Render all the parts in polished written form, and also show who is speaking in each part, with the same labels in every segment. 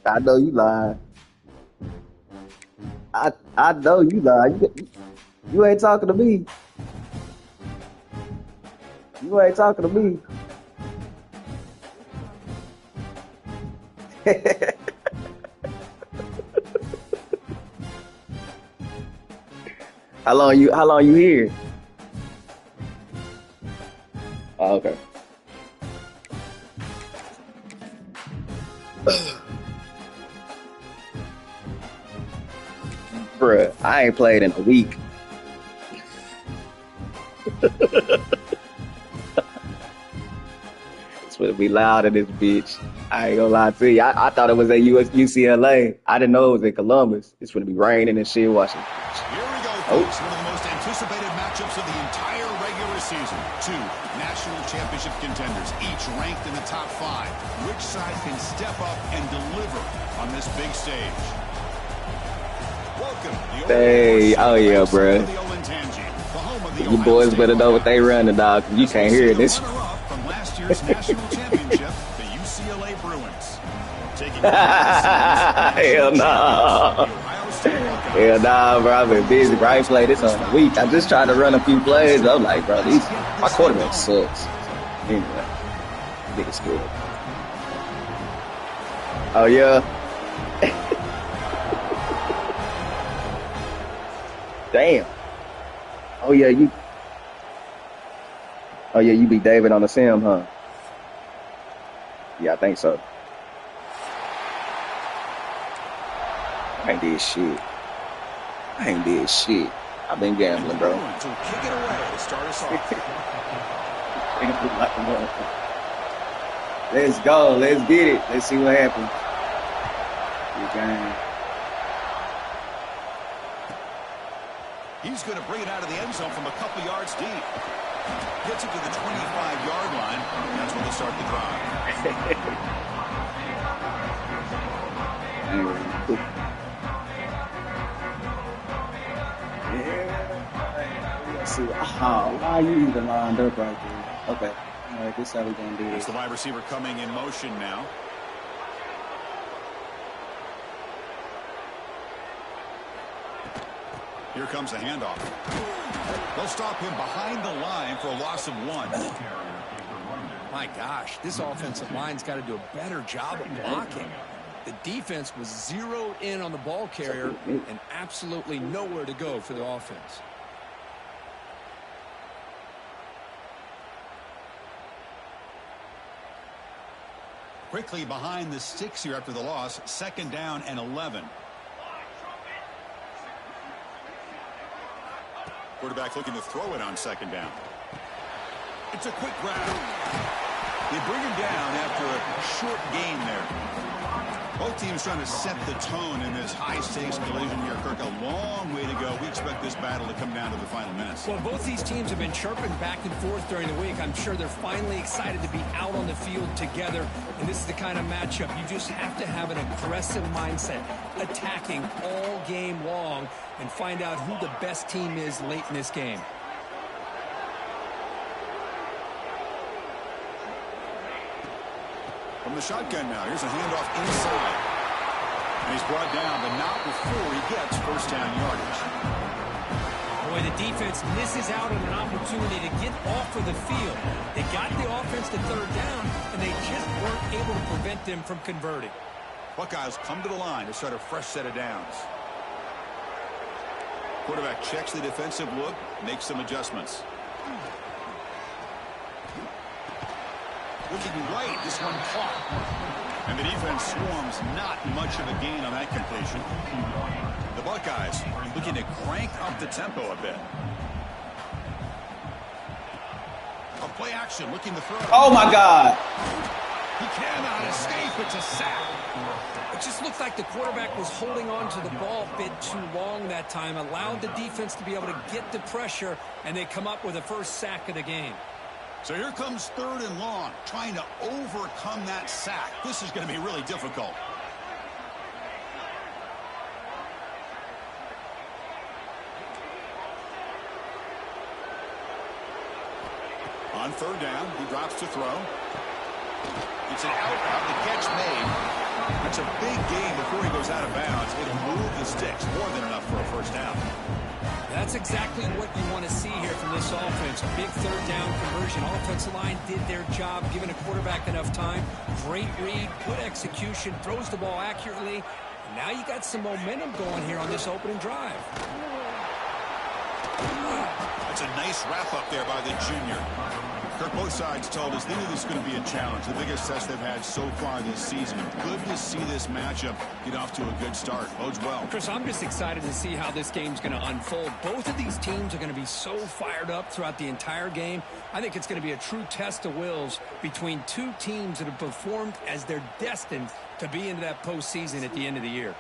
Speaker 1: I know you lying. I know you lying. You ain't talking to me. You ain't talking to me. How long you here? Oh, okay. Bruh, I ain't played in a week. It's gonna be loud in this bitch. I ain't gonna lie to you. I thought it was at UCLA. I didn't know it was in Columbus. It's gonna be raining and shit. Watching.
Speaker 2: Here we go,
Speaker 1: Oh,
Speaker 2: folks. One of the most anticipated matchups of the entire regular season. Two national championship contenders, each ranked in the top 5. Which side can step up and deliver on this big stage? Welcome, the
Speaker 1: hey, oh yeah,
Speaker 2: of
Speaker 1: bruh.
Speaker 2: the Olentangy, the home of the
Speaker 1: You
Speaker 2: Ohio
Speaker 1: boys
Speaker 2: State
Speaker 1: better know what they
Speaker 2: Buckeyes.
Speaker 1: running, dog. 'Cause you
Speaker 2: As we
Speaker 1: can't
Speaker 2: see
Speaker 1: hear
Speaker 2: the
Speaker 1: this.
Speaker 2: runner-up from last year's national championship, the UCLA Bruins. Taking on the series, national
Speaker 1: Hell
Speaker 2: champions,
Speaker 1: no.
Speaker 2: the Ohio State
Speaker 1: Hell
Speaker 2: Buckeyes.
Speaker 1: nah, bro. I've been busy, bro. I ain't played this
Speaker 2: First
Speaker 1: on a
Speaker 2: up,
Speaker 1: week. I
Speaker 2: joining
Speaker 1: just
Speaker 2: the
Speaker 1: tried to run a
Speaker 2: program
Speaker 1: few
Speaker 2: from
Speaker 1: plays. I'm
Speaker 2: Princeton.
Speaker 1: like, bro,
Speaker 2: Let's
Speaker 1: these
Speaker 2: get
Speaker 1: my
Speaker 2: this thing
Speaker 1: quarterback
Speaker 2: going.
Speaker 1: sucks. Anyway, nigga scared. Oh yeah. Damn. Oh yeah, you. Oh yeah, you beat David on the sim, huh? Yeah, I think so. I ain't did shit. I ain't did shit. I've been
Speaker 2: And the
Speaker 1: gambling, bro.
Speaker 2: Bruins will kick it away to start us off.
Speaker 1: Let's go. Let's get it. Let's see what happens. Good game.
Speaker 2: He's going to bring it out of the end zone from a couple yards deep. Gets it to the 25-yard line. That's when they start the drive.
Speaker 1: Anyway, yeah. Let's see. Oh, why you even lined up right there? Okay. All right, this is how we gonna do
Speaker 2: It's
Speaker 1: this.
Speaker 2: the wide receiver coming in motion now. Here comes a handoff. They'll stop him behind the line for a loss of 1.
Speaker 3: My gosh, this offensive line's got to do a better job of blocking. The defense was zeroed in on the ball carrier and absolutely nowhere to go for the offense.
Speaker 2: Quickly behind the sticks here after the loss. 2nd down and 11. Quarterback looking to throw it on 2nd down. It's a quick grab. They bring him down after a short gain there. Both teams trying to set the tone in this high-stakes collision here. Kirk, a long way to go. We expect this battle to come down to the final minutes.
Speaker 3: Well, both these teams have been chirping back and forth during the week. I'm sure they're finally excited to be out on the field together. And this is the kind of matchup you just have to have an aggressive mindset, attacking all game long, and find out who the best team is late in this game.
Speaker 2: From the shotgun now, here's a handoff inside. And he's brought down, but not before he gets first down yardage.
Speaker 3: Boy, the defense misses out on an opportunity to get off of the field. They got the offense to 3rd down, and they just weren't able to prevent them from converting.
Speaker 2: Buckeyes come to the line to start a fresh set of downs. Quarterback checks the defensive look, makes some adjustments. Looking right, this one caught. And the defense swarms, not much of a gain on that completion. The Buckeyes looking to crank up the tempo a bit. A play action, looking to throw.
Speaker 1: Oh my God!
Speaker 2: He cannot escape. It's a sack.
Speaker 3: It just looked like the quarterback was holding on to the ball a bit too long that time, allowed the defense to be able to get the pressure, and they come up with the first sack of the game.
Speaker 2: So here comes 3rd and long, trying to overcome that sack. This is going to be really difficult. On 3rd down, he drops to throw. It's an out route, the catch made. That's a big out of bounds. It'll move the sticks. More than enough for a first down.
Speaker 3: That's exactly what you want to see here from this offense. Big third down conversion. Offensive line did their job, giving a quarterback enough time. Great read, good execution, throws the ball accurately. Now you got some momentum going here on this opening drive.
Speaker 2: That's a nice wrap-up there by the junior. Kirk, both sides told us they knew this was going to be a challenge, the biggest test they've had so far this season. Good to see this matchup get off to a good start. Bodes well.
Speaker 3: Chris, I'm just excited to see how this game's going to unfold. Both of these teams are going to be so fired up throughout the entire game. I think it's going to be a true test of wills between two teams that have performed as they're destined to be into that postseason at the end of the year.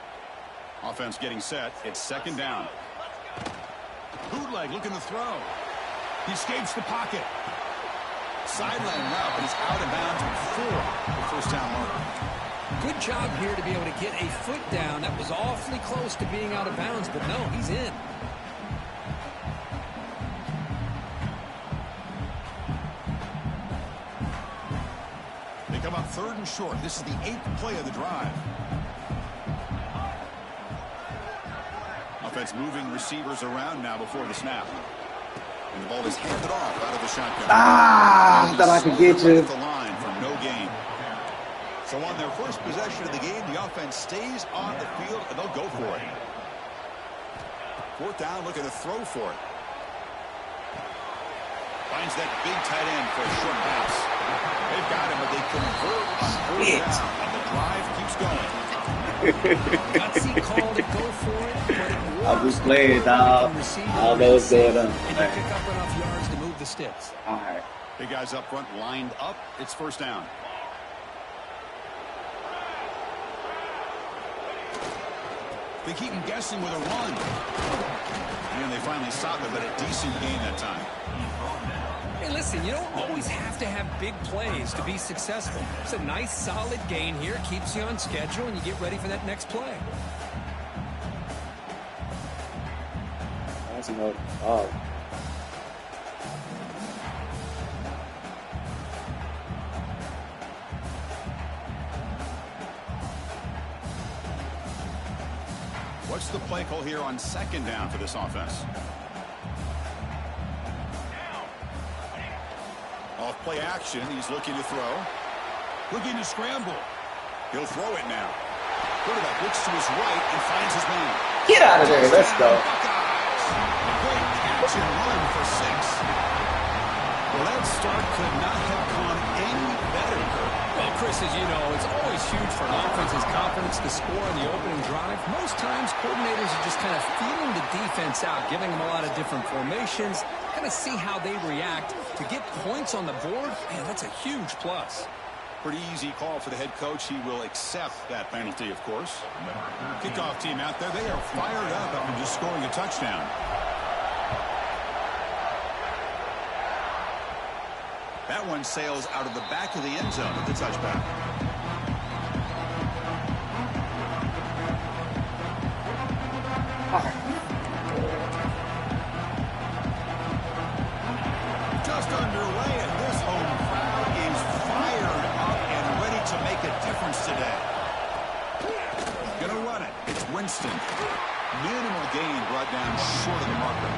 Speaker 2: Offense getting set. It's second down. Bootleg looking to throw. He escapes the pocket. Sideline route, but he's out of bounds before the first down marker.
Speaker 3: Good job here to be able to get a foot down. That was awfully close to being out of bounds, but no, he's in.
Speaker 2: They come up third and short. This is the 8th play of the drive. Offense moving receivers around now before the snap. And the ball is handed off out of the shotgun.
Speaker 1: I thought I could get you.
Speaker 2: At the line for no gain. So on their first possession of the game, the offense stays on the field, and they'll go for it. Fourth down, looking to throw for it. Finds that big tight end for a short pass. They've got him, but they convert on third down, and the drive keeps going.
Speaker 3: Gutsy call to go for it, but it
Speaker 1: I'm just playing, dog. All those going on.
Speaker 3: And you pick up enough yards to move the sticks.
Speaker 1: All right.
Speaker 2: Big guys up front lined up. It's first down. They keep him guessing with a run. And they finally stop it, but a decent gain that time.
Speaker 3: Hey, listen, you don't always have to have big plays to be successful. It's a nice, solid gain here. Keeps you on schedule, and you get ready for that next play.
Speaker 1: Oh.
Speaker 2: What's the play call here on second down for this offense? Off play action, he's looking to throw. Looking to scramble. He'll throw it now. Quarterback looks to his right and finds his man.
Speaker 1: Get out of there. Let's go.
Speaker 2: Great catch and run for 6. Well, that start could not have gone any better.
Speaker 3: Well, Chris, as you know, it's always huge for an offense's confidence to score in the opening drive. Most times, coordinators are just kind of feeling the defense out, giving them a lot of different formations, kind of see how they react. To get points on the board, man, that's a huge plus.
Speaker 2: Pretty easy call for the head coach. He will accept that penalty, of course. Kickoff team out there. They are fired up after just scoring a touchdown. That one sails out of the back of the end zone at the touchback. Just underway, and this home crowd is fired up and ready to make a difference today. Gonna run it. It's Winston. Minimal gain brought down short of the marker.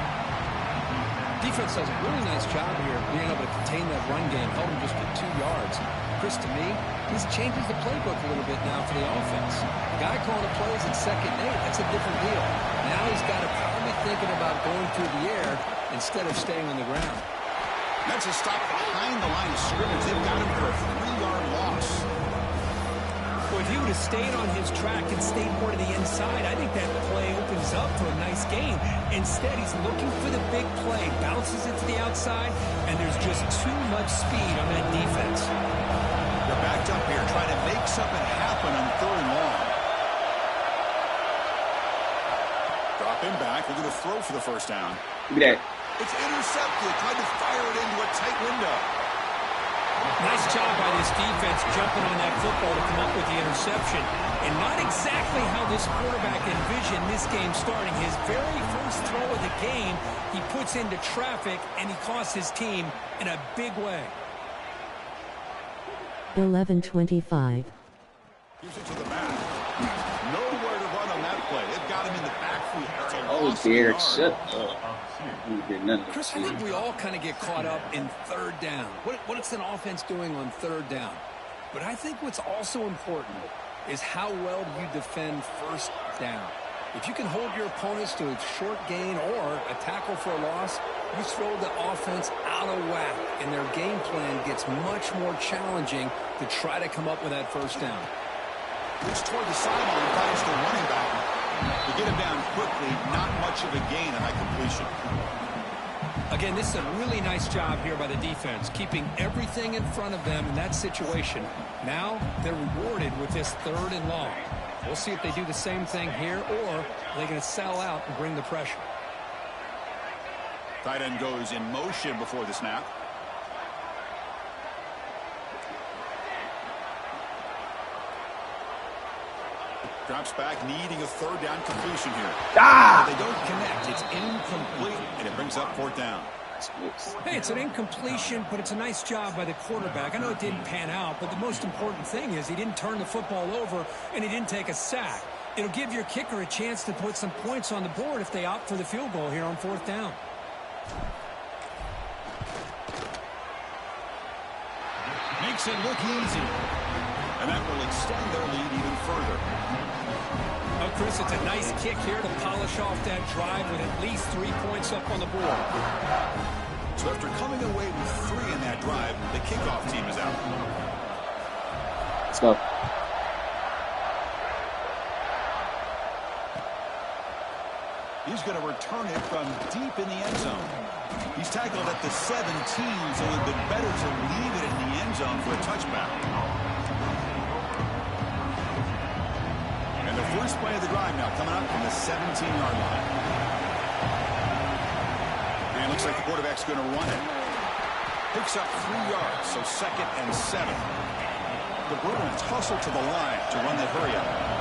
Speaker 3: Defense does a really nice job here being able to contain that run game, held him just to 2 yards. Chris, to me, this changes the playbook a little bit now for the offense. The guy calling the plays at 2nd and 8, that's a different deal. Now he's got to probably thinking about going through the air instead of staying on the ground.
Speaker 2: That's a stop behind the line of scrimmage. They've got him for a 3-yard loss.
Speaker 3: Well, if he would have stayed on his track and stayed more to the inside, I think that play opens up for a nice gain. Instead, he's looking for the big play, bounces it to the outside, and there's just too much speed on that defense.
Speaker 2: They're backed up here, trying to make something happen on 3rd and long. Drop him back. They're going to throw for the first down.
Speaker 1: Give me that.
Speaker 2: It's intercepted. Tried to fire it into a tight window.
Speaker 3: Nice job by this defense jumping on that football to come up with the interception. And not exactly how this quarterback envisioned this game starting. His very first throw of the game, he puts into traffic, and he costs his team in a big way.
Speaker 4: 11:25.
Speaker 2: Here's it to the back. Nowhere to
Speaker 1: Oh,
Speaker 2: loss of a
Speaker 1: Derek,
Speaker 2: yard.
Speaker 1: shut up. You did nothing.
Speaker 3: Chris, I think we all kind of get caught up in third down. What is an offense doing on third down? But I think what's also important is how well do you defend first down. If you can hold your opponents to a short gain or a tackle for a loss, you throw the offense out of whack, and their game plan gets much more challenging to try to come up with that first down.
Speaker 2: Looks toward the sideline, finds the running back. To get him down quickly, not much of a gain on that completion.
Speaker 3: Again, this is a really nice job here by the defense, keeping everything in front of them in that situation. Now they're rewarded with this 3rd and long. We'll see if they do the same thing here, or are they going to sell out and bring the pressure.
Speaker 2: Tight end goes in motion before the snap. Drops back, needing a 3rd down completion here.
Speaker 1: Ah!
Speaker 2: They don't connect. It's incomplete, and it brings up 4th down.
Speaker 3: Hey, it's an incompletion, but it's a nice job by the quarterback. I know it didn't pan out, but the most important thing is he didn't turn the football over, and he didn't take a sack. It'll give your kicker a chance to put some points on the board if they opt for the field goal here on 4th down.
Speaker 2: Makes it look easy. And that will extend their lead even further.
Speaker 3: Oh, Chris, it's a nice kick here to polish off that drive with at least 3 points up on the board.
Speaker 2: So after coming away with 3 in that drive, the kickoff team is out.
Speaker 1: Let's go.
Speaker 2: He's going to return it from deep in the end zone. He's tackled at the 17, so it would have been better to leave it in the end zone for a touchback. And the first play of the drive now coming up from the 17-yard line. And it looks like the quarterback's going to run it. Picks up 3 yards, so 2nd and 7. The Bruins hustle to the line to run the hurry-up.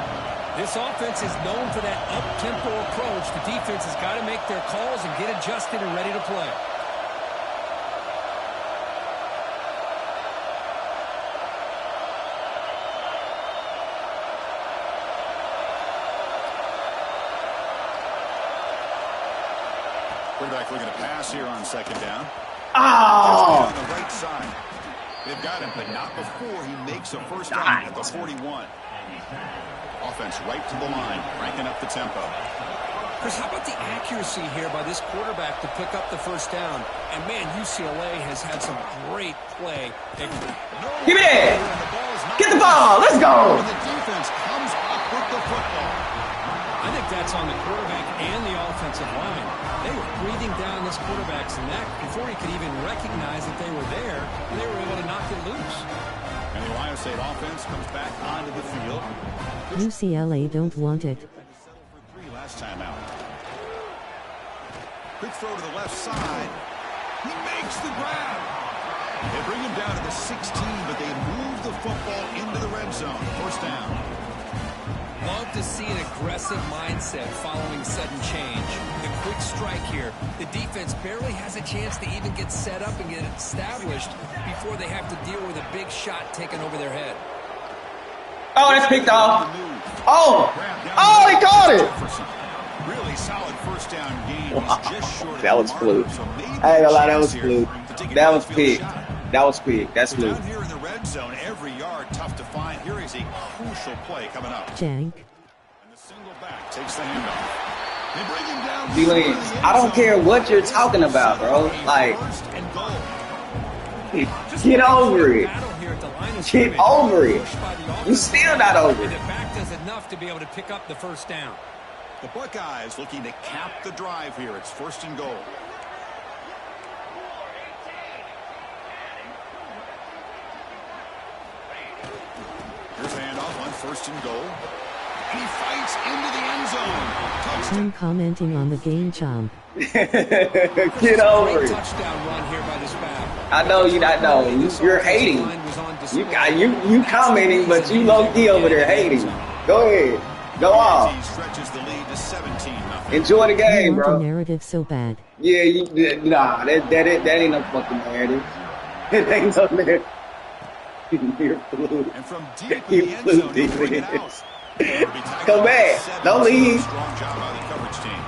Speaker 3: This offense is known for that up-tempo approach. The defense has got to make their calls and get adjusted and ready to play.
Speaker 2: Quarterback looking to pass here on 2nd down.
Speaker 1: Oh!
Speaker 2: On the right side. They've got him, but not before he makes a first down at the 41. Offense right to the line, cranking up the tempo.
Speaker 3: Chris, how about the accuracy here by this quarterback to pick up the first down? And, man, UCLA has had some great play.
Speaker 1: Give me that! Get the ball! Let's go!
Speaker 2: And the defense comes up with the football.
Speaker 3: I think that's on the quarterback and the offensive line. They were breathing down this quarterback's neck before he could even recognize that they were there, and they were able to knock it loose.
Speaker 2: And the Ohio State offense comes back onto the field.
Speaker 4: UCLA don't want it.
Speaker 2: Last time out. Quick throw to the left side. He makes the grab. They bring him down to the 16, but they move the football into the red zone. First down.
Speaker 3: Love to see an aggressive mindset following sudden change. The quick strike here. The defense barely has a chance to even get set up and get established before they have to deal with a big shot taken over their head.
Speaker 1: Oh, that's picked off. Oh! Oh, he caught it!
Speaker 2: Really solid first down gain. He's just short of
Speaker 1: That was
Speaker 2: the
Speaker 1: fluke.
Speaker 2: marker, so maybe
Speaker 1: I ain't gonna lie, that
Speaker 2: a
Speaker 1: was
Speaker 2: chance
Speaker 1: fluke.
Speaker 2: here to take
Speaker 1: That was
Speaker 2: advantage of the
Speaker 1: picked.
Speaker 2: shot.
Speaker 1: That was picked. That's
Speaker 2: So
Speaker 1: fluke.
Speaker 2: down here in the red zone, every yard tough to find. Here is a crucial play coming up.
Speaker 4: Jank.
Speaker 2: And the single back takes the handoff. They bring him down.
Speaker 1: D-Lance, I don't care what you're talking about, bro. Like,
Speaker 2: First and goal.
Speaker 1: get over it.
Speaker 3: Battle here at the line of
Speaker 1: Get
Speaker 3: scrimmage.
Speaker 1: over it.
Speaker 3: Pushed by the
Speaker 1: You
Speaker 3: offensive
Speaker 1: still
Speaker 3: line,
Speaker 1: not over
Speaker 3: and
Speaker 1: it.
Speaker 3: the back does enough to be able to pick up the first down.
Speaker 2: The Buckeyes looking to cap the drive here. It's first and goal. Here's a handoff on first and goal. And he fights into the end zone. Touchdown.
Speaker 4: I'm commenting on the game, chomp.
Speaker 1: Get over
Speaker 3: Great
Speaker 1: it.
Speaker 3: touchdown run here by this back.
Speaker 1: I know you not know. You're hating. You commenting, but you low key over there hating. Go ahead. Go
Speaker 2: He
Speaker 1: off.
Speaker 2: stretches the lead to 17-0.
Speaker 1: Enjoy the
Speaker 4: I
Speaker 1: game,
Speaker 4: want a
Speaker 1: bro.
Speaker 4: narrative so bad.
Speaker 1: Yeah, nah, that ain't no fucking narrative. It ain't no narrative. You're fluid.
Speaker 2: And from deep
Speaker 1: You
Speaker 2: in the end
Speaker 1: flew
Speaker 2: zone, he'll bring it
Speaker 1: defense.
Speaker 2: out.
Speaker 1: Come back. Don't leave.
Speaker 2: Strong job by the coverage team.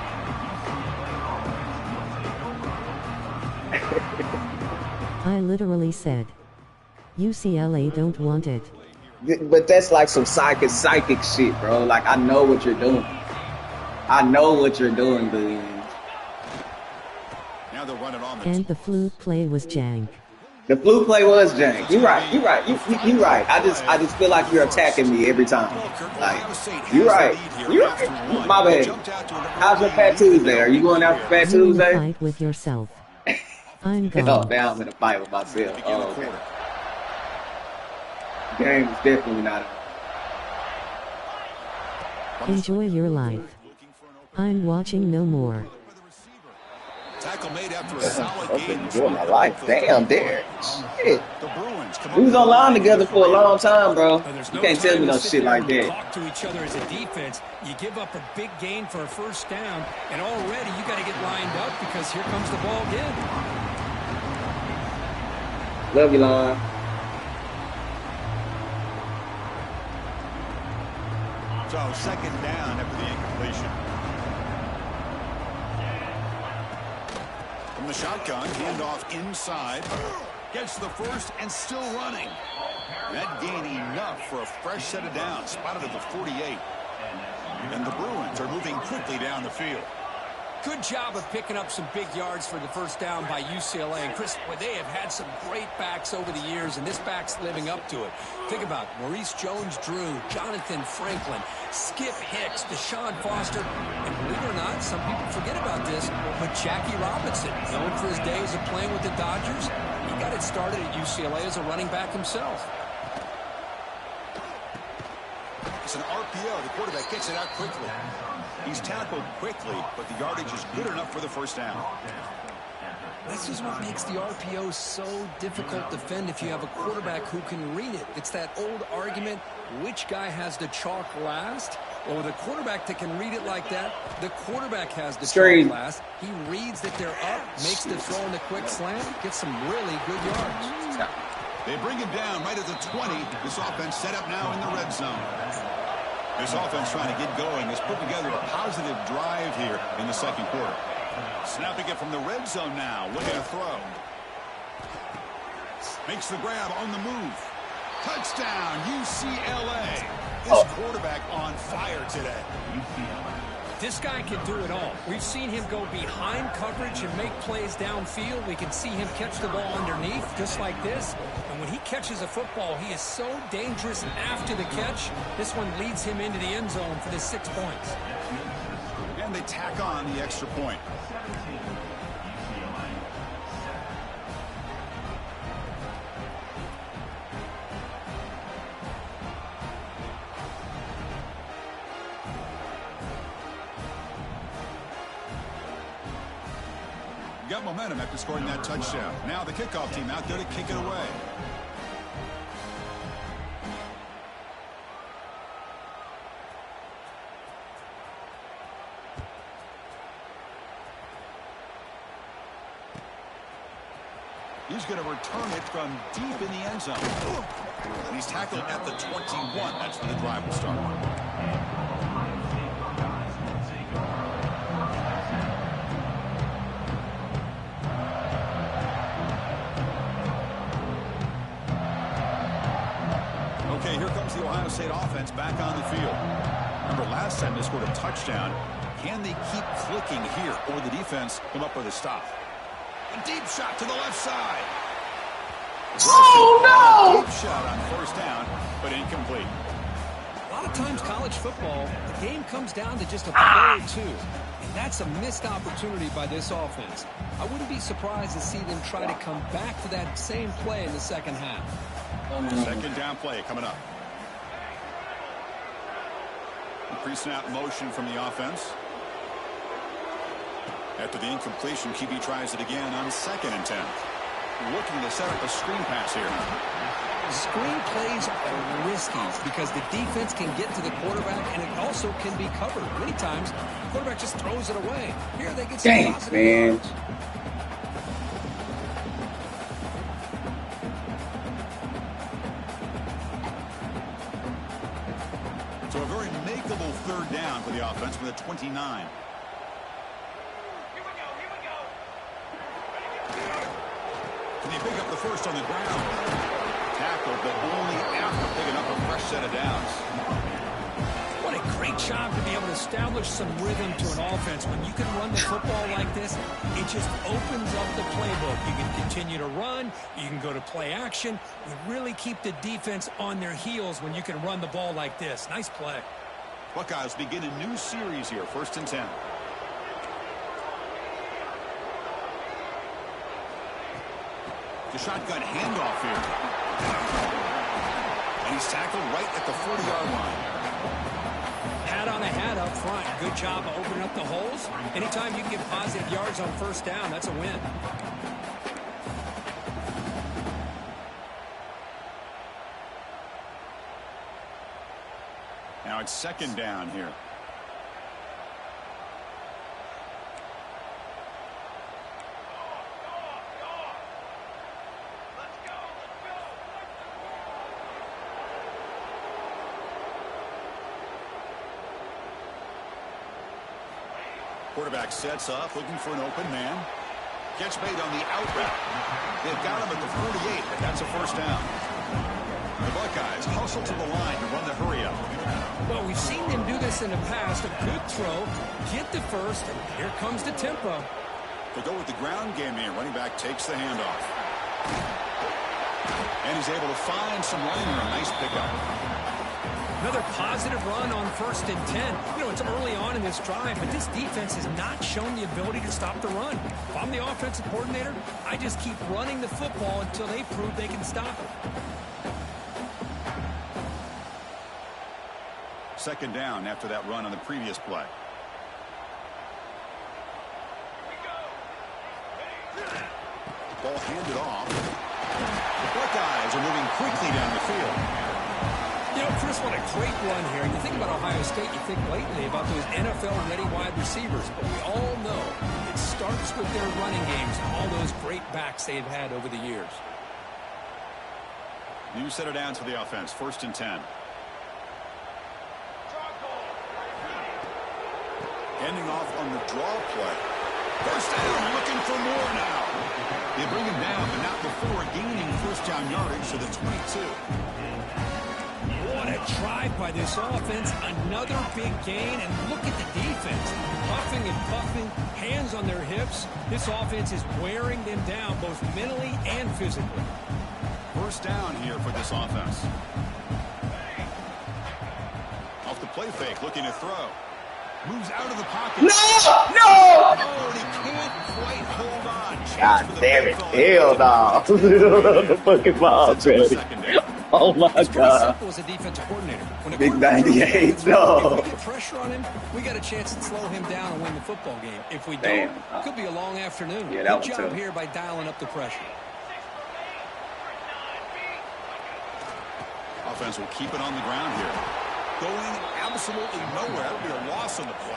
Speaker 4: I literally said, UCLA don't want it.
Speaker 1: But that's like some psychic shit, bro. Like, I know what you're doing. I know what you're doing, dude.
Speaker 2: Now they're running on the
Speaker 4: And the flute play was jank.
Speaker 1: The fluke play was jank. You're right. You're right. You're right. I just feel like you're attacking me every time. Like, you're right. You're right. My bad. How's your Fat Tuesday? Are you going out for Fat
Speaker 4: You in a
Speaker 1: Tuesday?
Speaker 4: fight with yourself. I'm
Speaker 1: Oh,
Speaker 4: gone.
Speaker 1: now I'm in a fight with myself. Oh, okay. Game is definitely not.
Speaker 4: Enjoy your life. I'm watching no more.
Speaker 2: Tackle made after a solid
Speaker 1: Okay,
Speaker 2: game.
Speaker 1: enjoy my life. Damn, Derek. Shit.
Speaker 2: The Bruins come
Speaker 1: We was
Speaker 2: up
Speaker 1: online together for a long time, bro.
Speaker 3: There's
Speaker 1: You
Speaker 3: no
Speaker 1: can't tell
Speaker 3: time
Speaker 1: me
Speaker 3: to
Speaker 1: no
Speaker 3: sit
Speaker 1: shit
Speaker 3: there
Speaker 1: like
Speaker 3: and
Speaker 1: that.
Speaker 3: Talk to each other as a defense. You give up a big gain for a first down, and already you got to get lined up because here comes the ball again.
Speaker 1: Love you, Lon.
Speaker 2: So second down after the incompletion. From the shotgun, handoff inside. Gets the first and still running. That gain enough for a fresh set of downs. Spotted at the 48. And the Bruins are moving quickly down the field.
Speaker 3: Good job of picking up some big yards for the first down by UCLA. And Chris, boy, they have had some great backs over the years, and this back's living up to it. Think about Maurice Jones-Drew, Jonathan Franklin, Skip Hicks, Deshaun Foster, and believe it or not, some people forget about this, but Jackie Robinson, known for his days of playing with the Dodgers, he got it started at UCLA as a running back himself.
Speaker 2: It's an RPO. The quarterback gets it out quickly. He's tackled quickly, but the yardage is good enough for the first down.
Speaker 3: This is what makes the RPO so difficult to defend if you have a quarterback who can read it. It's that old argument, which guy has the chalk last? Well, with a quarterback that can read it like that, the quarterback has the chalk last. He reads that they're up, makes the throw in the quick slant, gets some really good yards.
Speaker 2: They bring him down right at the 20. This offense set up now in the red zone. This offense trying to get going has put together a positive drive here in the second quarter. Snapping it from the red zone now. Looking to throw. Makes the grab on the move. Touchdown, UCLA. This quarterback on fire today.
Speaker 3: This guy can do it all. We've seen him go behind coverage and make plays downfield. We can see him catch the ball underneath, just like this. And when he catches a football, he is so dangerous after the catch. This one leads him into the end zone for the 6 points.
Speaker 2: And they tack on the extra point. Got momentum after scoring that touchdown. Now the kickoff team out there to kick it away. He's going to return it from deep in the end zone. And he's tackled at the 21. That's where the drive will start. Okay, here comes the Ohio State offense back on the field. Remember, last time they scored a touchdown. Can they keep clicking here, or the defense come up with a stop? A deep shot to the left side.
Speaker 1: Oh, no!
Speaker 2: Deep shot on first down, but incomplete.
Speaker 3: A lot of times college football, the game comes down to just a play or two. And that's a missed opportunity by this offense. I wouldn't be surprised to see them try to come back to that same play in the second half.
Speaker 2: Second down play coming up. Pre-snap motion from the offense. After the incompletion, QB tries it again on 2nd and 10. Looking to set up a screen pass here.
Speaker 3: Screen plays are risky because the defense can get to the quarterback and it also can be covered. Many times, the quarterback just throws it away. Here they get some positive yards.
Speaker 2: So a very makeable third down for the offense with a 29. And they pick up the first on the ground. Tackled, but only after picking up a fresh set of downs.
Speaker 3: What a great job to be able to establish some rhythm to an offense. When you can run the football like this, it just opens up the playbook. You can continue to run. You can go to play action. You really keep the defense on their heels when you can run the ball like this. Nice play.
Speaker 2: Buckeyes begin a new series here, 1st and 10. The shotgun handoff here. And he's tackled right at the 40-yard line.
Speaker 3: Hat on a hat up front. Good job of opening up the holes. Anytime you can get positive yards on 1st down, that's a win.
Speaker 2: Now it's 2nd down here. Quarterback sets up, looking for an open man. Gets made on the out route. They've got him at the 48, but that's a 1st down. The Buckeyes hustle to the line to run the hurry up.
Speaker 3: Well, we've seen them do this in the past. A good throw, get the first, and here comes the tempo.
Speaker 2: They go with the ground game here. Running back takes the handoff. And he's able to find some running room. Nice pickup.
Speaker 3: Another positive run on 1st and 10. You know, it's early on in this drive, but this defense has not shown the ability to stop the run. If I'm the offensive coordinator, I just keep running the football until they prove they can stop it.
Speaker 2: 2nd down after that run on the previous play. Ball handed off. The Buckeyes are moving quickly down the field.
Speaker 3: You know, Chris, what a great run here. And you think about Ohio State, you think lately about those NFL-ready wide receivers. But we all know it starts with their running games and all those great backs they've had over the years.
Speaker 2: New set of downs for the offense. 1st and 10. Ending off on the draw play. 1st down, looking for more now. They bring him down, but not before gaining 1st down yardage to the 22.
Speaker 3: What a drive by this offense. Another big gain, and look at the defense. Puffing and puffing, hands on their hips. This offense is wearing them down both mentally and physically.
Speaker 2: 1st down here for this offense. Off the play fake, looking to throw. Moves out of the pocket.
Speaker 1: No!
Speaker 2: Oh, and he can't quite hold on.
Speaker 1: God damn it. Hell no. The fucking ball, man. Oh my
Speaker 3: It's pretty
Speaker 1: God.
Speaker 3: simple as a defensive coordinator. When a
Speaker 1: Big
Speaker 3: quarterback
Speaker 1: 98,
Speaker 3: if
Speaker 1: no.
Speaker 3: we get pressure on him, we got a chance to slow him down and win the football game. If we don't,
Speaker 1: Damn.
Speaker 3: it could be a long afternoon.
Speaker 1: Yeah, that
Speaker 3: Good
Speaker 1: one
Speaker 3: job
Speaker 1: too.
Speaker 3: here by dialing up the pressure.
Speaker 2: Offense will keep it on the ground here. Going absolutely nowhere. That'll be a loss on the play.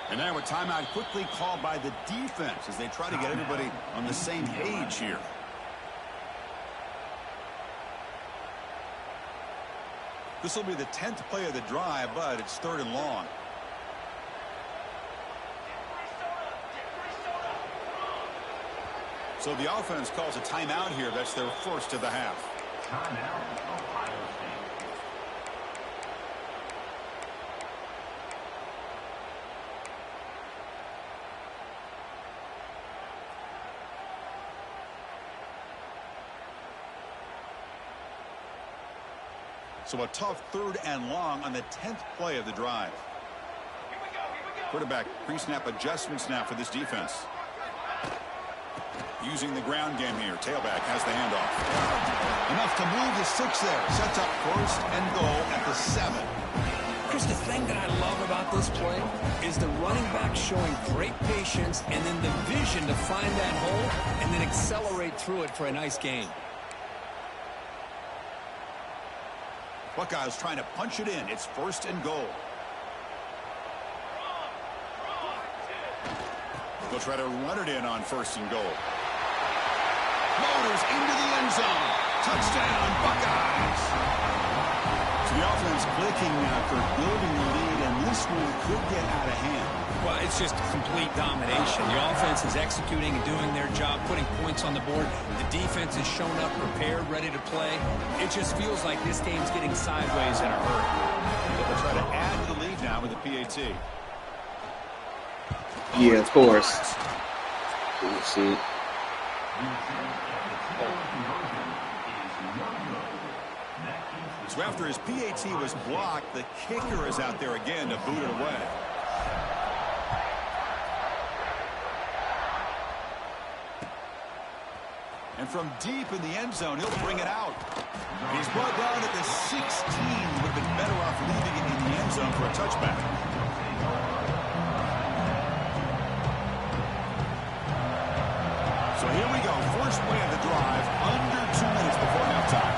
Speaker 2: And now a timeout quickly called by the defense as they try to get everybody on the same page here. This will be the 10th play of the drive, but it's 3rd and long. So the offense calls a timeout here. That's their 1st of the half. So a tough 3rd and long on the 10th play of the drive. Quarterback pre-snap adjustment snap for this defense. Using the ground game here. Tailback has the handoff. Enough to move the 6 there. Sets up 1st and goal at the 7.
Speaker 3: Chris, the thing that I love about this play is the running back showing great patience and then the vision to find that hole and then accelerate through it for a nice gain.
Speaker 2: Buckeyes trying to punch it in. It's 1st and goal. They'll try to run it in on 1st and goal. Motors into the end zone. Touchdown, Buckeyes. So the offense clicking after building the lead, and this one could get out of hand.
Speaker 3: Well, it's just complete domination. The offense is executing and doing their job, putting points on the board. The defense has shown up, prepared, ready to play. It just feels like this game's getting sideways in a hurry.
Speaker 2: They'll try to add to the lead now with the PAT.
Speaker 1: Yeah, of course. See.
Speaker 2: So after his PAT was blocked, the kicker is out there again to boot it away. And from deep in the end zone, he'll bring it out. He's brought down at the 16. Would have been better off leaving it in the end zone for a touchback. So here we go. First play of the drive. Under 2 minutes before halftime.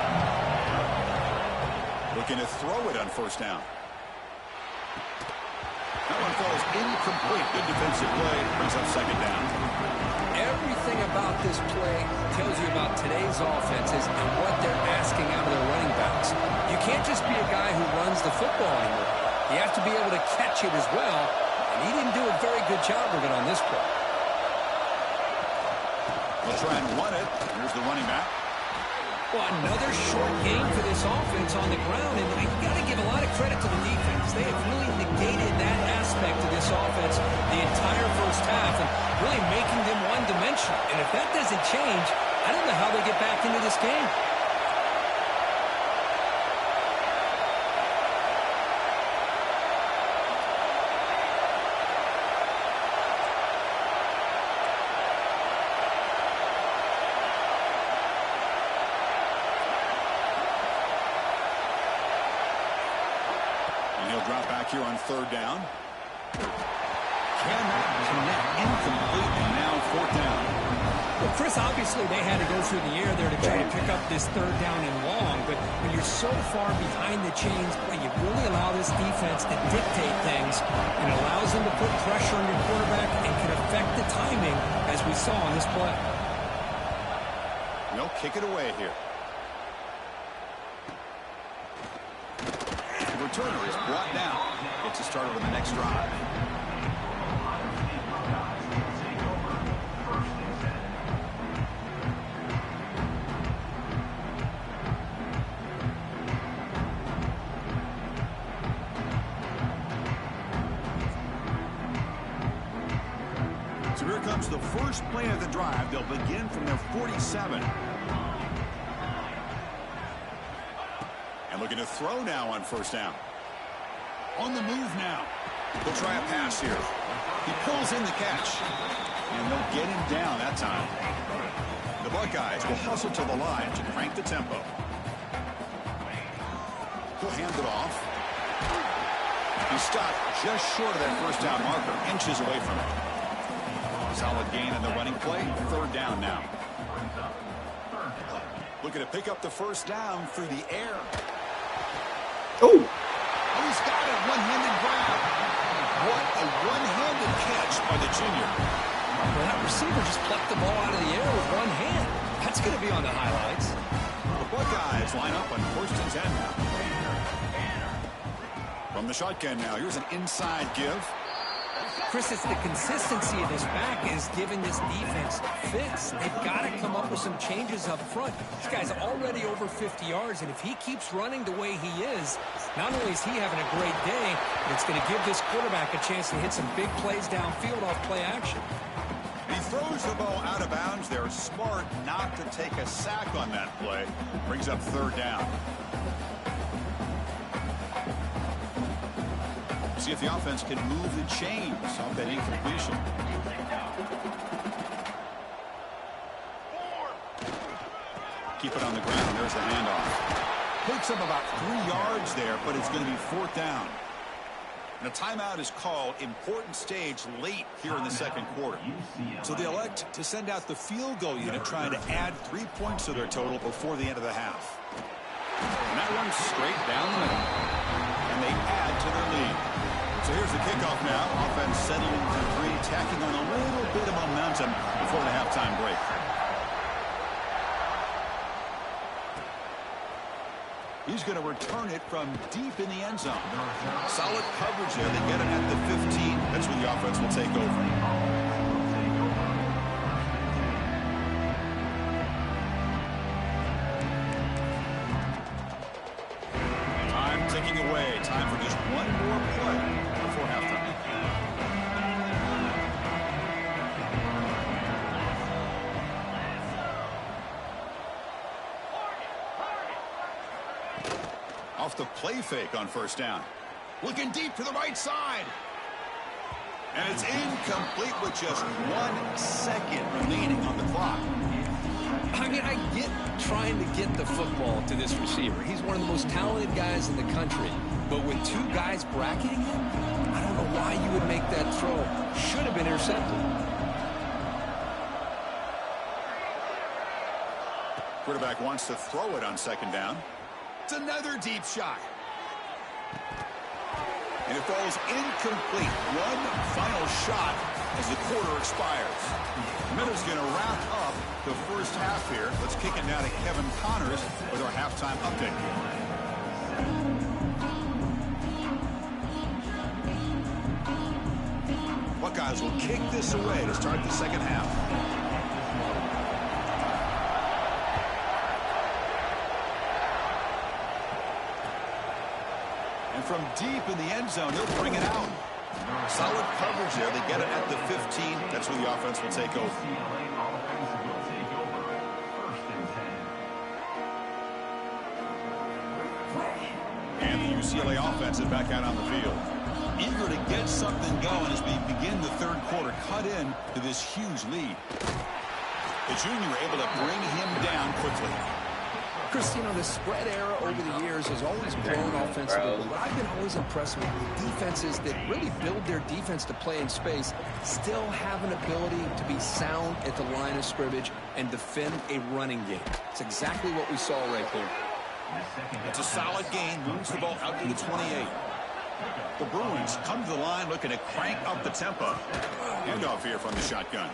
Speaker 2: Looking to throw it on first down. That one falls incomplete. Good defensive play. Brings up second down.
Speaker 3: Everything about this play tells you about today's offenses and what they're asking out of their running backs. You can't just be a guy who runs the football anymore. You have to be able to catch it as well, and he didn't do a very good job of it on this play.
Speaker 2: They'll try and run it. Here's the running back.
Speaker 3: Well, another short game for this offense on the ground, and you got to give a lot of credit to the defense. They have really negated that aspect of this offense the entire first half and really making them one-dimensional. And if that doesn't change, I don't know how they get back into this game.
Speaker 2: Drop back here on third down. Cannot connect, incomplete, and now fourth down.
Speaker 3: Well, Chris, obviously they had to go through the air there to try to pick up this third down and long, but when you're so far behind the chains, boy, you really allow this defense to dictate things, and it allows them to put pressure on your quarterback and can affect the timing, as we saw on this play.
Speaker 2: No, kick it away here. Returner is brought down. Gets a start over the next drive. So here comes the first play of the drive. They'll begin from their 47. And looking to throw now on first down. On the move now. They'll try a pass here. He pulls in the catch. And they'll get him down that time. The Buckeyes will hustle to the line to crank the tempo. He'll hand it off. He stopped just short of that first down marker, inches away from it. Solid gain in the running play. Third down now. Looking to pick up the first down through the air.
Speaker 1: Oh,
Speaker 2: He's got a one-handed grab. What a one-handed catch by the junior.
Speaker 3: Well, that receiver just plucked the ball out of the air with one hand. That's going to be on the highlights.
Speaker 2: The Buckeyes line up on first and 10 now. From the shotgun now, here's an inside give.
Speaker 3: Chris, it's the consistency of this back is giving this defense fits. They've got to come up with some changes up front. This guy's already over 50 yards, and if he keeps running the way he is, not only is he having a great day, but it's going to give this quarterback a chance to hit some big plays downfield off play action.
Speaker 2: He throws the ball out of bounds. They're smart not to take a sack on that play. Brings up third down. See if the offense can move the chains off that incompletion. Keep it on the ground. There's the handoff. Picks up about 3 yards there, but it's going to be fourth down. And a timeout is called. Important stage late here in the second quarter. So they elect to send out the field goal unit, trying to add 3 points to their total before the end of the half. And that runs straight down the middle. And they add to their lead. So here's the kickoff now. Offense settling for three, tacking on a little bit of momentum before the halftime break. He's going to return it from deep in the end zone. Solid coverage there. They get it at the 15. That's where the offense will take over. Time ticking away. Time for just one more play before halftime. Off the play fake on first down. Looking deep to the right side. And it's incomplete with just 1 second remaining on the clock.
Speaker 3: I mean, I get trying to get the football to this receiver. He's one of the most talented guys in the country. But with 2 guys bracketing him, I don't know why you would make that throw. Should have been intercepted.
Speaker 2: Quarterback wants to throw it on second down. It's another deep shot. And it falls incomplete. One final shot as the quarter expires. Miller's going to wrap up the first half here. Let's kick it now to Kevin Connors with our halftime update. Buckeyes will kick this away to start the second half. From deep in the end zone, he'll bring it out. Solid coverage there. They get it at the 15. That's where the offense will take over. And the UCLA offense is back out on the field. Eager to get something going as we begin the third quarter. Cut in to this huge lead. The junior able to bring him down quickly.
Speaker 3: Chris, you know, the spread era over the years has always grown offensively, but I've been always impressed with defenses that really build their defense to play in space, still have an ability to be sound at the line of scrimmage and defend a running game. It's exactly what we saw right there.
Speaker 2: It's a solid gain, moves the ball out to the 28. The Bruins come to the line looking to crank up the tempo. Handoff here from the shotgun.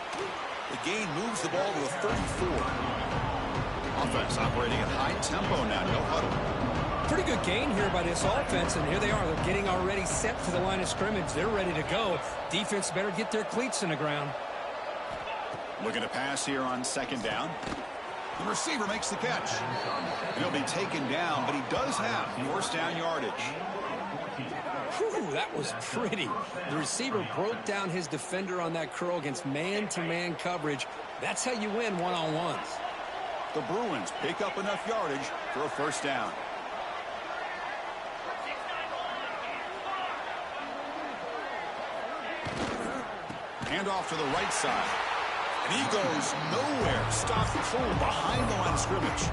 Speaker 2: The gain moves the ball to the 34. Offense operating at high tempo now, no huddle.
Speaker 3: Pretty good gain here by this offense, and here they are. They're getting already set for the line of scrimmage. They're ready to go. Defense better get their cleats in the ground.
Speaker 2: Looking to pass here on second down. The receiver makes the catch. And he'll be taken down, but he does have first down yardage.
Speaker 3: Whew, that was pretty. The receiver broke down his defender on that curl against man-to-man coverage. That's how you win one-on-ones.
Speaker 2: The Bruins pick up enough yardage for a first down. Hand off to the right side. And he goes nowhere. Stopped full behind the line of scrimmage.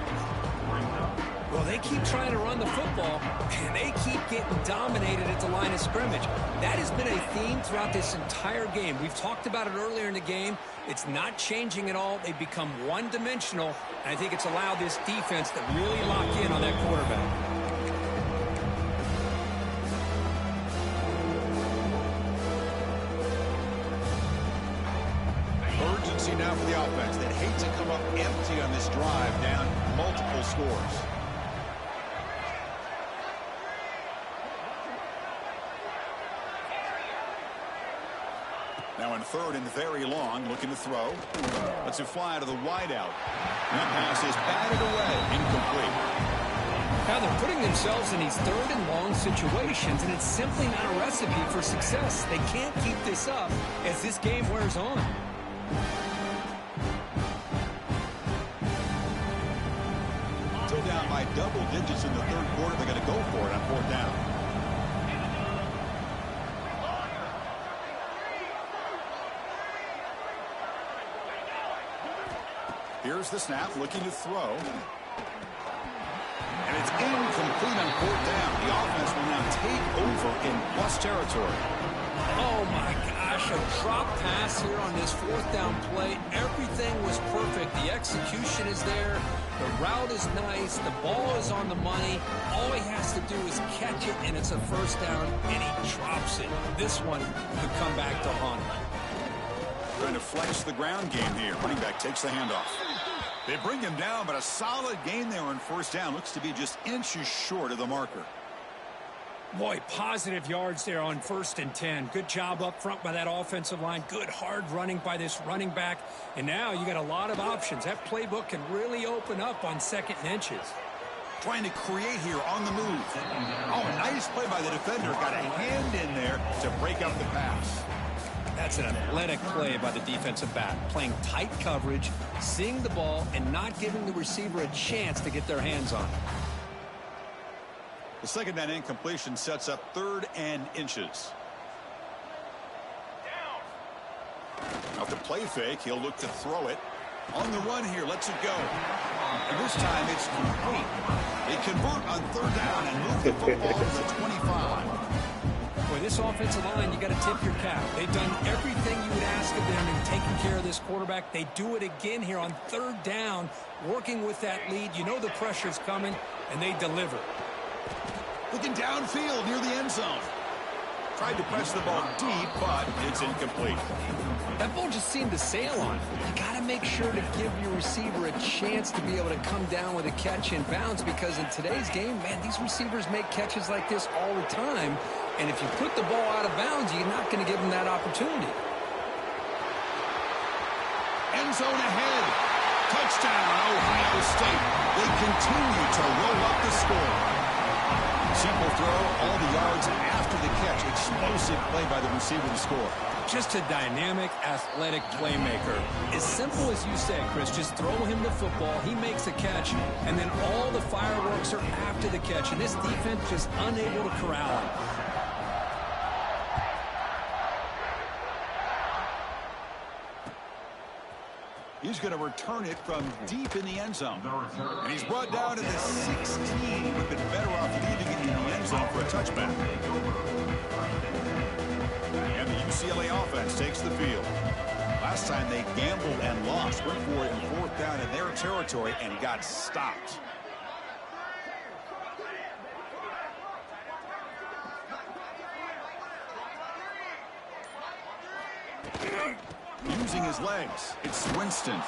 Speaker 3: Well, they keep trying to run the football, and they keep getting dominated at the line of scrimmage. That has been a theme throughout this entire game. We've talked about it earlier in the game. It's not changing at all. They've become one-dimensional, and I think it's allowed this defense to really lock in on that quarterback.
Speaker 2: Urgency now for the offense. They'd hate to come up empty on this drive, down multiple scores. Now in third and very long, looking to throw. Lets it fly to the wideout. That pass is batted away, incomplete.
Speaker 3: Now they're putting themselves in these third and long situations, and it's simply not a recipe for success. They can't keep this up as this game wears on.
Speaker 2: Still down by double digits in the third quarter. They're going to go for it on fourth down. Here's the snap, looking to throw. And it's incomplete on fourth down. The offense will now take over in plus territory.
Speaker 3: Oh, my gosh, a drop pass here on this fourth down play. Everything was perfect. The execution is there. The route is nice. The ball is on the money. All he has to do is catch it, and it's a first down, and he drops it. This one could come back to haunt him.
Speaker 2: Trying to flex the ground game here. Running back takes the handoff. They bring him down, but a solid gain there on first down. Looks to be just inches short of the marker.
Speaker 3: Boy, positive yards there on 1st and 10. Good job up front by that offensive line. Good hard running by this running back. And now you got a lot of options. That playbook can really open up on 2nd and inches.
Speaker 2: Trying to create here on the move. Oh, nice play by the defender. Got a hand in there to break up the pass.
Speaker 3: That's an athletic play by the defensive back. Playing tight coverage, seeing the ball, and not giving the receiver a chance to get their hands on it.
Speaker 2: The 2nd down incompletion sets up 3rd and inches. Off the play fake, he'll look to throw it. On the run here, lets it go. And this time it's complete. They convert on 3rd down and move the football to the 25.
Speaker 3: Boy, this offensive line, you got to tip your cap. They've done everything you would ask of them in taking care of this quarterback. They do it again here on 3rd down, working with that lead. You know the pressure's coming, and they deliver.
Speaker 2: Looking downfield near the end zone. Tried to press the ball deep, but it's incomplete.
Speaker 3: That ball just seemed to sail on. You got to make sure to give your receiver a chance to be able to come down with a catch in bounds, because in today's game, man, these receivers make catches like this all the time. And if you put the ball out of bounds, you're not going to give them that opportunity.
Speaker 2: End zone ahead. Touchdown, Ohio State. They continue to roll up the score. Simple throw, all the yards after the catch. Explosive play by the receiver to score.
Speaker 3: Just a dynamic, athletic playmaker. As simple as you said, Chris, just throw him the football, he makes a catch, and then all the fireworks are after the catch. And this defense just unable to corral him.
Speaker 2: He's going to return it from deep in the end zone. And he's brought down to the 16. Would have been better off leaving it in the end zone for a touchback. And the UCLA offense takes the field. Last time they gambled and lost. Went for it in 4th down in their territory and got stopped. Using his legs, it's Winston.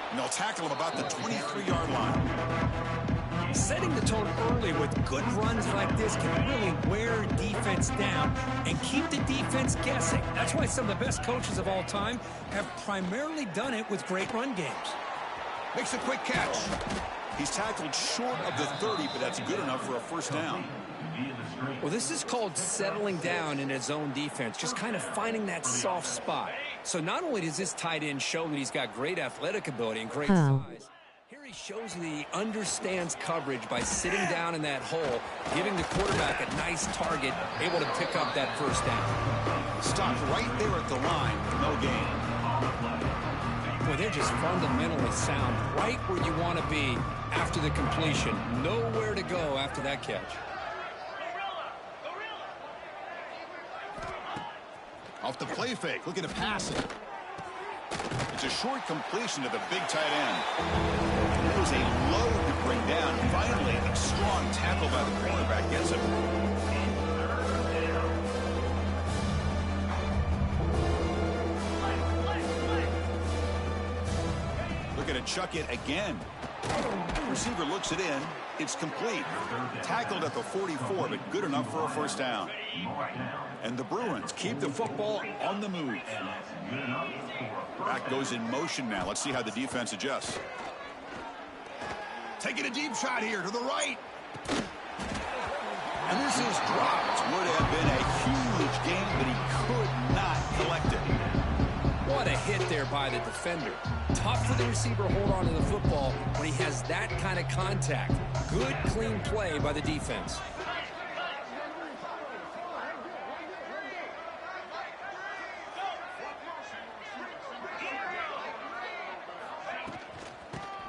Speaker 2: And they'll tackle him about the 23-yard line.
Speaker 3: Setting the tone early with good runs like this can really wear defense down and keep the defense guessing. That's why some of the best coaches of all time have primarily done it with great run games.
Speaker 2: Makes a quick catch. He's tackled short of the 30, but that's good enough for a 1st down.
Speaker 3: Well, this is called settling down in his own defense, just kind of finding that soft spot. So not only does this tight end show that he's got great athletic ability and great size, here he shows that he understands coverage by sitting down in that hole, giving the quarterback a nice target, able to pick up that 1st down.
Speaker 2: Stopped right there at the line, no gain.
Speaker 3: Boy, they're just fundamentally sound, right where you want to be after the completion. Nowhere to go after that catch.
Speaker 2: Off the play fake, looking to pass it. It's a short completion to the big tight end. It was a load to bring down. Finally, a strong tackle by the cornerback gets him. Looking to chuck it again. Receiver looks it in. It's complete. Tackled at the 44, but good enough for a 1st down. And the Bruins keep the football on the move. Back goes in motion now. Let's see how the defense adjusts. Taking a deep shot here to the right. And this is dropped. Would have been a huge gain, but he could not collect it.
Speaker 3: What a hit there by the defender. Tough for the receiver to hold on to the football when he has that kind of contact. Good, clean play by the defense.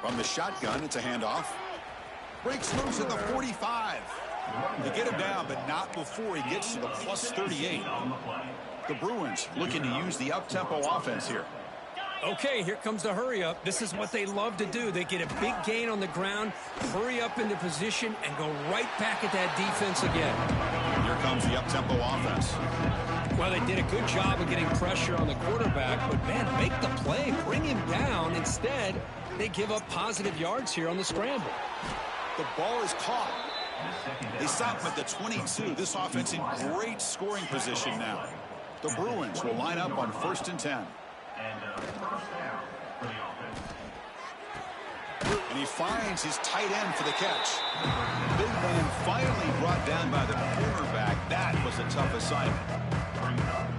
Speaker 2: From the shotgun, it's a handoff. Breaks loose at the 45. They get him down, but not before he gets to the plus 38. The Bruins looking to use the up-tempo offense here.
Speaker 3: Okay, here comes the hurry up. This is what they love to do. They get a big gain on the ground, hurry up into position, and go right back at that defense again.
Speaker 2: Here comes the up-tempo offense.
Speaker 3: Well, they did a good job of getting pressure on the quarterback, but, man, make the play. Bring him down. Instead, They give up positive yards here on the scramble.
Speaker 2: The ball is caught. They stop him at the 22. This offense in great scoring position now. The Bruins will line up on 1st and 10. And he finds his tight end for the catch. Big man finally brought down by the cornerback. That was a tough assignment.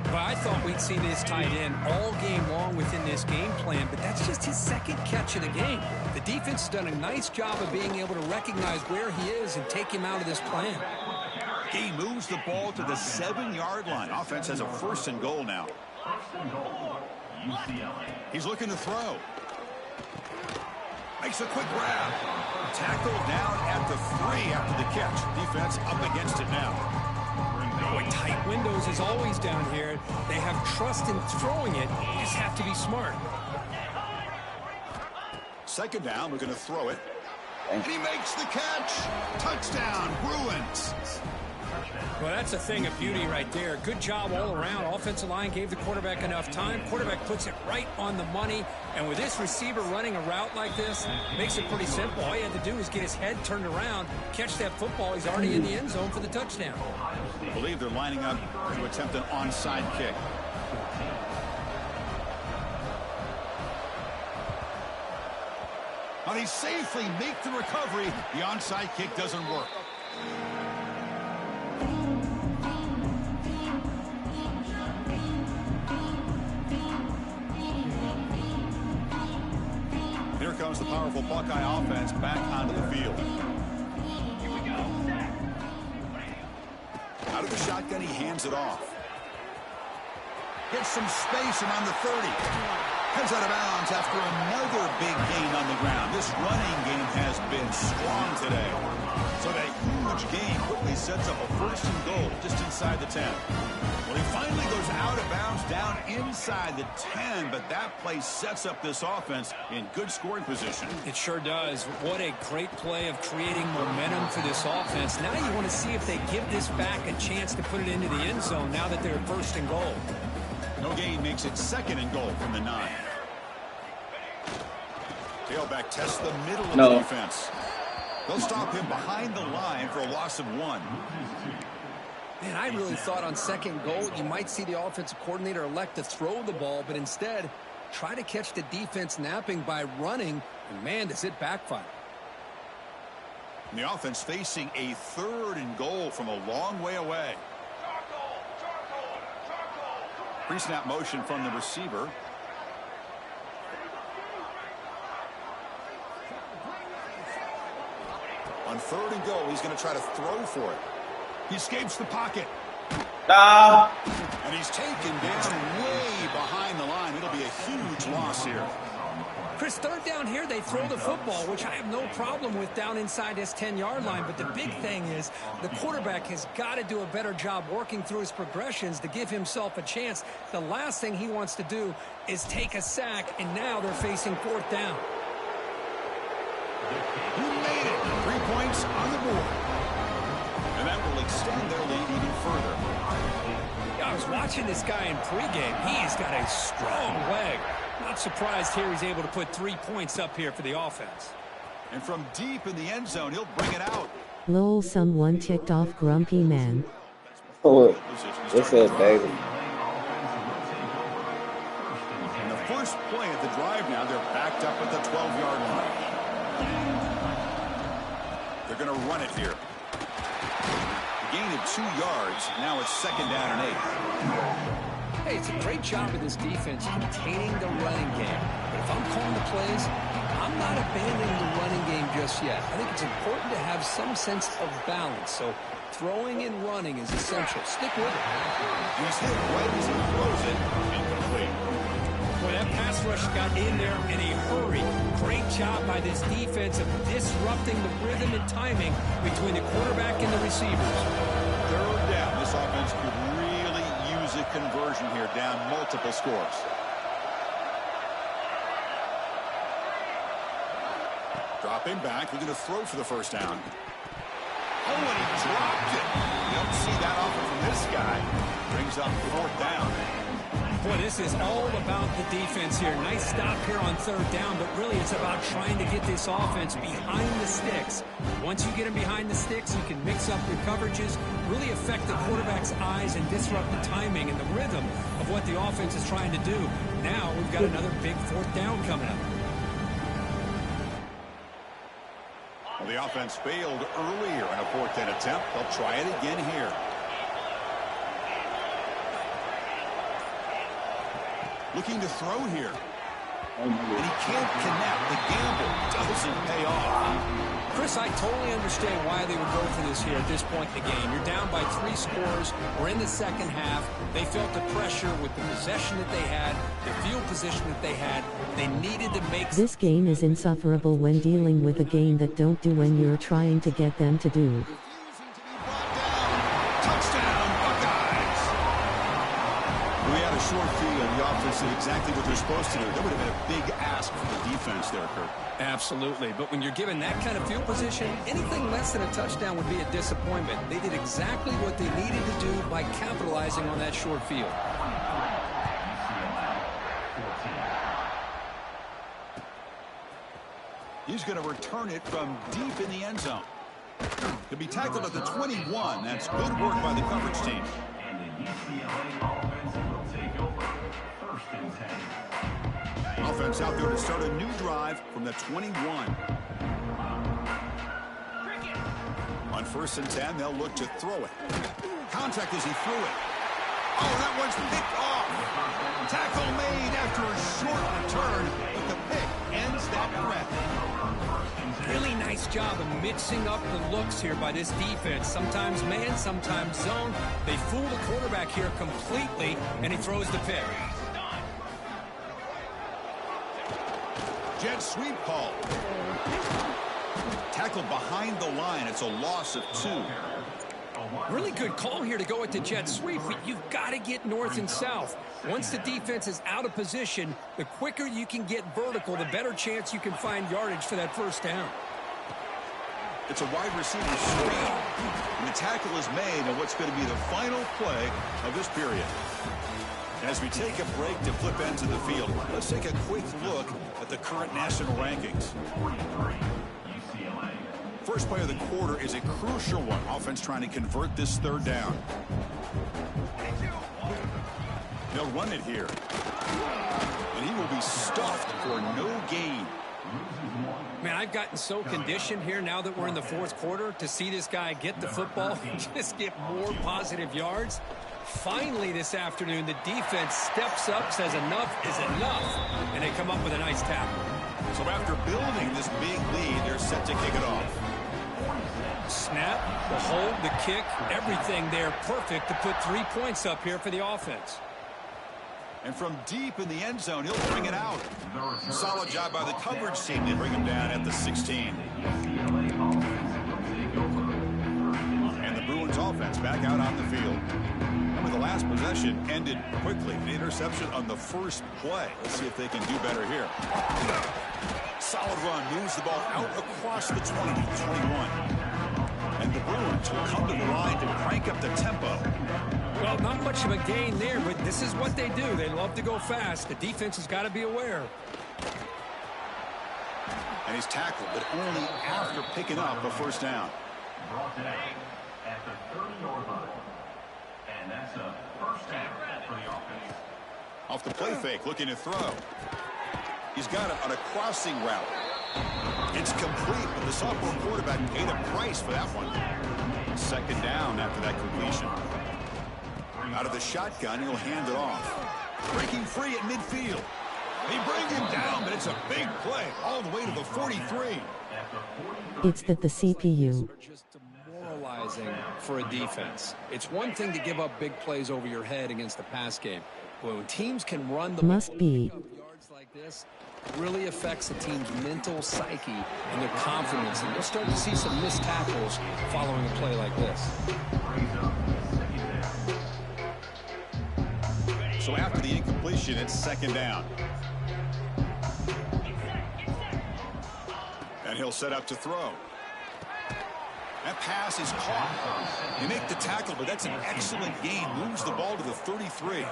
Speaker 3: Well, I thought we'd see this tight end all game long within this game plan, but that's just his second catch of the game. The defense has done a nice job of being able to recognize where he is and take him out of this plan.
Speaker 2: He moves the ball to the 7-yard line. Offense has a 1st and goal now. He's looking to throw. Makes a quick grab. Tackled down at the 3 after the catch. Defense up against it now.
Speaker 3: Boy, tight windows is always down here. They have trust in throwing it. You just have to be smart.
Speaker 2: 2nd down, we're going to throw it. And he makes the catch. Touchdown, Bruins.
Speaker 3: Well, that's a thing of beauty right there. Good job all around. Offensive line gave the quarterback enough time. Quarterback puts it right on the money. And with this receiver running a route like this, makes it pretty simple. All he had to do is get his head turned around, catch that football. He's already in the end zone for the touchdown.
Speaker 2: I believe they're lining up to attempt an onside kick. And he safely make the recovery. The onside kick doesn't work. Here comes the powerful Buckeye offense back onto the field. Out of the shotgun, he hands it off. Gets some space and on the 30. Heads out of bounds after another big gain on the ground. This running game has been strong today. So that huge gain quickly sets up a 1st and goal just inside the 10. Well, he finally goes out of bounds down inside the 10, but that play sets up this offense in good scoring position.
Speaker 3: It sure does. What a great play of creating momentum for this offense. Now you want to see if they give this back a chance to put it into the end zone now that they're 1st and goal.
Speaker 2: No gain makes it 2nd and goal from the 9. Tailback tests the middle of the defense. They'll stop him behind the line for a loss of 1.
Speaker 3: Man, I really thought on 2nd goal you might see the offensive coordinator elect to throw the ball, but instead try to catch the defense napping by running, and man, does it backfire.
Speaker 2: And the offense facing a 3rd and goal from a long way away. Pre-snap motion from the receiver. On 3rd and goal, he's going to try to throw for it. He escapes the pocket. And he's taken down way behind the line. It'll be a huge loss here.
Speaker 3: Chris, 3rd down here, they throw the football, which I have no problem with down inside his 10-yard line. But the big thing is the quarterback has got to do a better job working through his progressions to give himself a chance. The last thing he wants to do is take a sack, and now they're facing 4th down.
Speaker 2: Who made it? 3 points on the board. And that will extend their lead even further.
Speaker 3: I was watching this guy in pregame. He's got a strong leg. Not surprised here he's able to put 3 points up here for the offense.
Speaker 2: And from deep in the end zone, he'll bring it out.
Speaker 4: Lol, someone ticked off Grumpy Man.
Speaker 1: Oh, what's up, baby?
Speaker 2: And the first play of the drive now, they're backed up at the 12-yard line. They're going to run it here. A gain of 2 yards. Now it's 2nd down and 8.
Speaker 3: Hey, it's a great job of this defense containing the running game. But if I'm calling the plays, I'm not abandoning the running game just yet. I think it's important to have some sense of balance. So throwing and running is essential. Stick with it.
Speaker 2: He's hit right as he throws it. Incomplete.
Speaker 3: Boy, that pass rush got in there in a hurry. Great job by this defense of disrupting the rhythm and timing between the quarterback and the receivers.
Speaker 2: 3rd down. This offense could really use a conversion here, down multiple scores. Dropping back. We're going to throw for the 1st down. Oh, and he dropped it. You don't see that often from this guy. Brings up 4th down.
Speaker 3: Boy, this is all about the defense here. Nice stop here on third down, but really it's about trying to get this offense behind the sticks. Once you get them behind the sticks, you can mix up your coverages, really affect the quarterback's eyes and disrupt the timing and the rhythm of what the offense is trying to do. Now we've got another big fourth down coming up.
Speaker 2: Well, the offense failed earlier in a fourth down attempt. They'll try it again here. Looking to throw here. And he can't connect. The gamble doesn't pay off.
Speaker 3: Chris, I totally understand why they would go for this here at this point in the game. You're down by 3 scores. We're in the second half. They felt the pressure with the possession that they had, the field position that they had. They needed to make...
Speaker 4: This game is insufferable when dealing with a game that don't do when you're trying to get them to do.
Speaker 2: Touchdown, Buckeyes! We had a short field. The offense did exactly what they're supposed to do. That would have been a big ask for the defense there, Kurt.
Speaker 3: Absolutely. But when you're given that kind of field position, anything less than a touchdown would be a disappointment. They did exactly what they needed to do by capitalizing on that short field.
Speaker 2: He's going to return it from deep in the end zone. He'll be tackled at the 21. That's good work by the coverage team.
Speaker 5: And the UCLA offense will take over first and 10.
Speaker 2: Offense out there to start a new drive from the 21. On first and 10, they'll look to throw it. Contact as he threw it. Oh, that one's picked off. Tackle made after a short return, but the pick ends that threat.
Speaker 3: Really nice job of mixing up the looks here by this defense. Sometimes man, sometimes zone. They fool the quarterback here completely, and he throws the pick.
Speaker 2: Jet sweep call. Tackled behind the line. It's a loss of 2.
Speaker 3: Really good call here to go with the jet sweep, but you've got to get north and south. Once the defense is out of position, the quicker you can get vertical, the better chance you can find yardage for that first down.
Speaker 2: It's a wide receiver screen. And the tackle is made on what's going to be the final play of this period. As we take a break to flip into the field, let's take a quick look at the current national rankings. First play of the quarter is a crucial one. Offense trying to convert this third down. They'll run it here. And he will be stuffed for no gain.
Speaker 3: Man, I've gotten so conditioned here now that we're in the fourth quarter to see this guy get the football and just get more positive yards. Finally this afternoon, the defense steps up, says enough is enough, and they come up with a nice tackle.
Speaker 2: So after building this big lead, they're set to kick it off.
Speaker 3: Snap, the hold, the kick, everything there perfect to put 3 points up here for the offense.
Speaker 2: And from deep in the end zone, he'll bring it out. Solid job by the coverage team. They bring him down at the 16. And the Bruins offense back out on the field. Remember, the last possession ended quickly. An interception on the first play. Let's see if they can do better here. Solid run. Moves the ball out across the 20 to 21. And the Bruins will come to the line to crank up the tempo.
Speaker 3: Well, not much of a gain there, but this is what they do. They love to go fast. The defense has got to be aware.
Speaker 2: And he's tackled, but only after picking up a first down.
Speaker 5: Brought down at the 30-yard line. And that's a first down for the offense.
Speaker 2: Off the play fake, looking to throw. He's got it on a crossing route. It's complete, but the sophomore quarterback paid a price for that one. Second down after that completion. Out of the shotgun, he'll hand it off. Breaking free at midfield. They bring him down, but it's a big play all the way to the 43.
Speaker 4: It's that the CPU.
Speaker 3: Just demoralizing for a defense. It's one thing to give up big plays over your head against the pass game. But when teams can run the
Speaker 4: Must be.
Speaker 3: yards like this, really affects the team's mental psyche and their confidence. And you'll start to see some missed tackles following a play like this.
Speaker 2: So after the incompletion, it's second down. And he'll set up to throw. That pass is caught. They make the tackle, but that's an excellent gain. Moves the ball to the 33.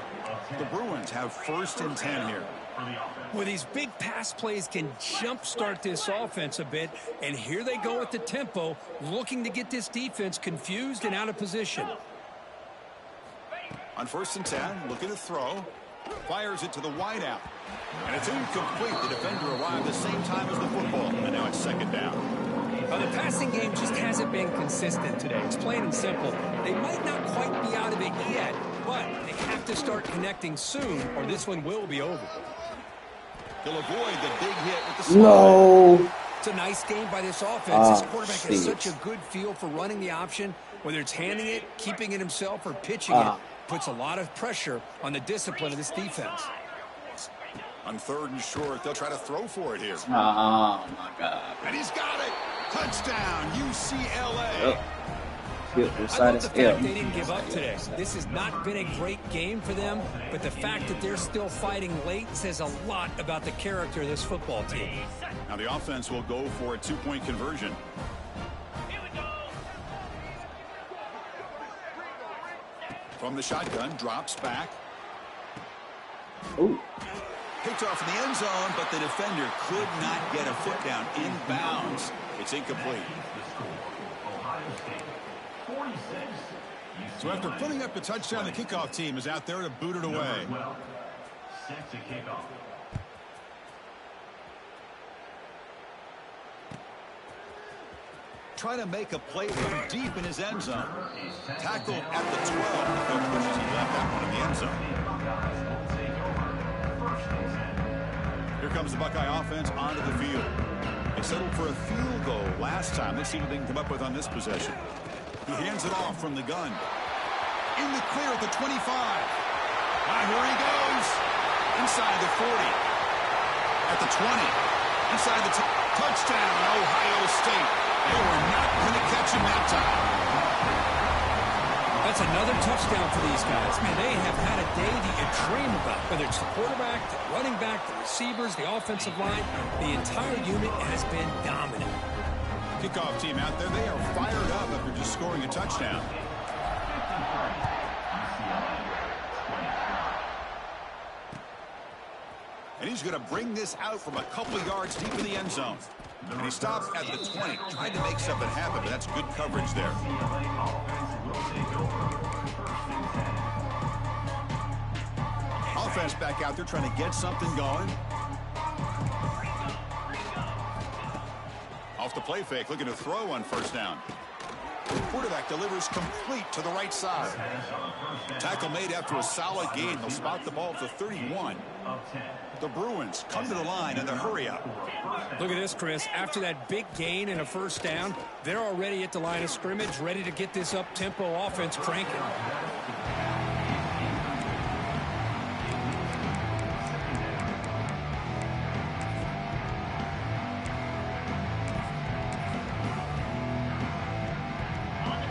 Speaker 2: The Bruins have 1st and 10 here.
Speaker 3: Well, these big pass plays can jumpstart this offense a bit, and here they go at the tempo, looking to get this defense confused and out of position.
Speaker 2: On 1st and 10, looking to throw. Fires it to the wideout. And it's incomplete. The defender arrived the same time as the football, and now it's 2nd down.
Speaker 3: Well, the passing game just hasn't been consistent today. It's plain and simple. They might not quite be out of it yet, but they have to start connecting soon, or this one will be over.
Speaker 2: He'll avoid the big hit with the slide.
Speaker 1: No.
Speaker 3: It's a nice game by this offense. This quarterback has such a good feel for running the option, whether it's handing it, keeping it himself, or pitching it. Puts a lot of pressure on the discipline of this defense.
Speaker 2: On 3rd and short, they'll try to throw for it here.
Speaker 1: Oh, my God.
Speaker 2: And he's got it. Touchdown, UCLA.
Speaker 1: Yep.
Speaker 3: I love the fact they didn't give up today. This has not been a great game for them, but the fact that they're still fighting late says a lot about the character of this football team.
Speaker 2: Now the offense will go for a 2-point conversion. From the shotgun, drops back.
Speaker 1: Ooh.
Speaker 2: Picked off in the end zone, but the defender could not get a foot down inbounds. It's incomplete. So after putting up the touchdown, the kickoff team is out there to boot it away. Trying to make a play from deep in his end zone. Tackled at the 12. No pushes, he left that one in the end zone. Here comes the Buckeye offense onto the field. They settled for a field goal last time. Let's see what they can come up with on this possession. He hands it off from the gun. In the clear at the 25. Here he goes. Inside the 40. At the 20. Inside the touchdown, Ohio State. They were not going to catch him that time.
Speaker 3: That's another touchdown for these guys. Man, they have had a day that you dream about. Whether it's the quarterback, the running back, the receivers, the offensive line, the entire unit has been dominant.
Speaker 2: Kickoff team out there, they are fired up after just scoring a touchdown. And he's going to bring this out from a couple yards deep in the end zone. And he stops at the 20, trying to make something happen, but that's good coverage there. Offense back out there trying to get something going. Off the play fake, looking to throw on 1st down. The quarterback delivers complete to the right side. Tackle made after a solid gain. They'll spot the ball at the 31. The Bruins come to the line in the hurry up.
Speaker 3: Look at this, Chris. After that big gain and a 1st down, they're already at the line of scrimmage, ready to get this up-tempo offense cranking.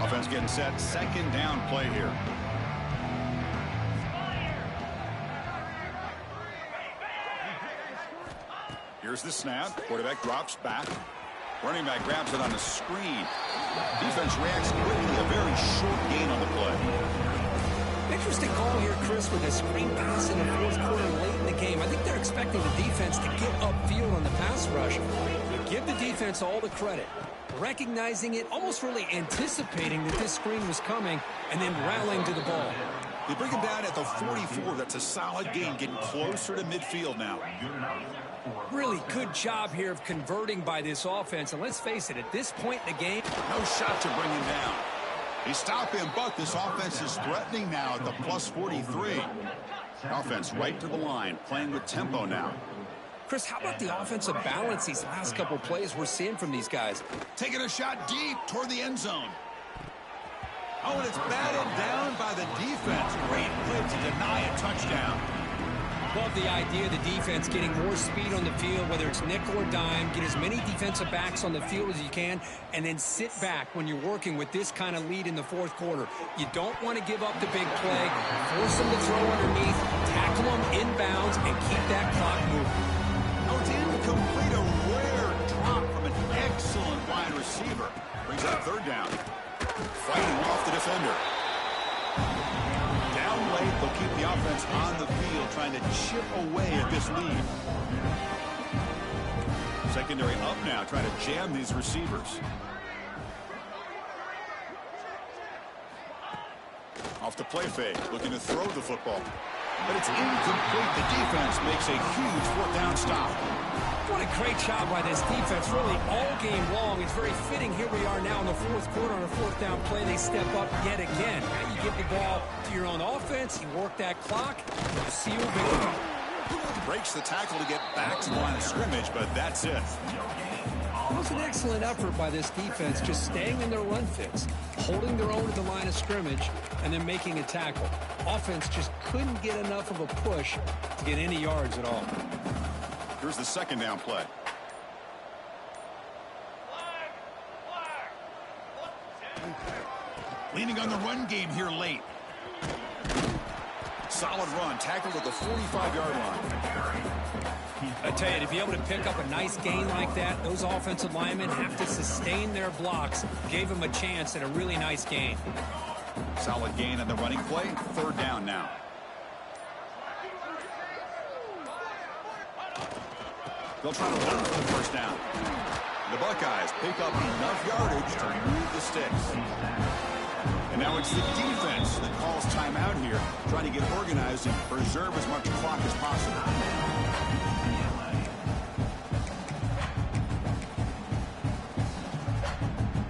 Speaker 2: Offense getting set. 2nd down play here. Here's the snap. Quarterback drops back. Running back grabs it on the screen. Defense reacts quickly. A very short gain on the play.
Speaker 3: Interesting call here, Chris, with a screen pass in the 4th quarter late in the game. I think they're expecting the defense to get upfield on the pass rush. Give the defense all the credit. Recognizing it, almost really anticipating that this screen was coming, and then rallying to the ball.
Speaker 2: They bring him down at the 44. That's a solid gain, getting closer to midfield now.
Speaker 3: Really good job here of converting by this offense. And let's face it, at this point in the game,
Speaker 2: no shot to bring him down. They stop him, but this offense is threatening now at the plus 43. Offense right to the line, playing with tempo now.
Speaker 3: Chris, how about the offensive balance these last couple plays we're seeing from these guys?
Speaker 2: Taking a shot deep toward the end zone. Oh, and it's batted down by the defense. Great play to deny a touchdown.
Speaker 3: Love the idea of the defense getting more speed on the field, whether it's nickel or dime, get as many defensive backs on the field as you can, and then sit back when you're working with this kind of lead in the 4th quarter. You don't want to give up the big play, force them to throw underneath, tackle them inbounds, and keep that clock moving.
Speaker 2: Oh, it's incomplete, a rare drop from an excellent wide receiver. receiver. Brings up third down. Fighting off the defender. Down late, they'll keep the offense on the field, trying to chip away at this lead. Secondary up now, trying to jam these receivers. Off the play fake, looking to throw the football. But it's incomplete. The defense makes a huge fourth down stop.
Speaker 3: What a great job by this defense, really all game long. It's very fitting. Here we are now in the fourth quarter on a fourth down play. They step up yet again. Now you give the ball to your own offense. You work that clock. You seal victory.
Speaker 2: Breaks the tackle to get back to the line of scrimmage, but that's it.
Speaker 3: It was an excellent effort by this defense, just staying in their run fits, holding their own at the line of scrimmage, and then making a tackle. Offense just couldn't get enough of a push to get any yards at all.
Speaker 2: Here's the second down play. Leaning on the run game here late. Solid run, tackled at the 45-yard line.
Speaker 3: I tell you, to be able to pick up a nice gain like that, those offensive linemen have to sustain their blocks. Gave them a chance at a really nice gain.
Speaker 2: Solid gain on the running play. Third down now. They'll try to run for the first down. The Buckeyes pick up enough yardage to move the sticks. And now it's the defense that calls timeout here, trying to get organized and preserve as much clock as possible.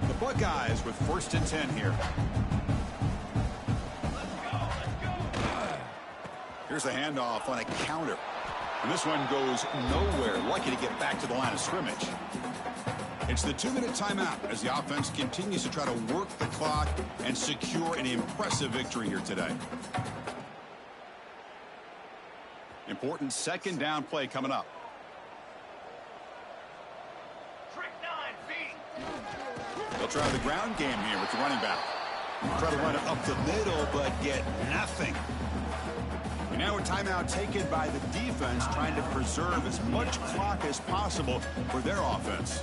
Speaker 2: The Buckeyes with 1st and 10 here. Here's the handoff on a counter. And this one goes nowhere. Lucky to get back to the line of scrimmage. It's the 2-minute timeout as the offense continues to try to work the clock and secure an impressive victory here today. Important second down play coming up. They'll try the ground game here with the running back. Try to run it up the middle, but get nothing. And now a timeout taken by the defense, trying to preserve as much clock as possible for their offense.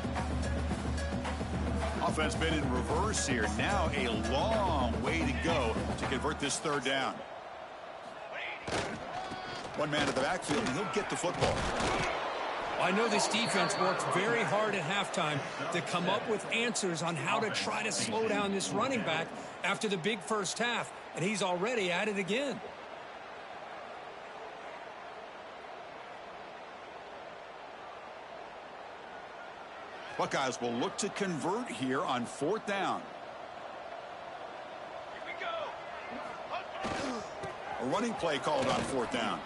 Speaker 2: Offense been in reverse here. Now a long way to go to convert this third down. One man to the backfield, and he'll get the football.
Speaker 3: I know this defense worked very hard at halftime to come up with answers on how to try to slow down this running back after the big first half, and he's already at it again.
Speaker 2: Buckeyes will look to convert here on 4th down. A running play called on 4th down.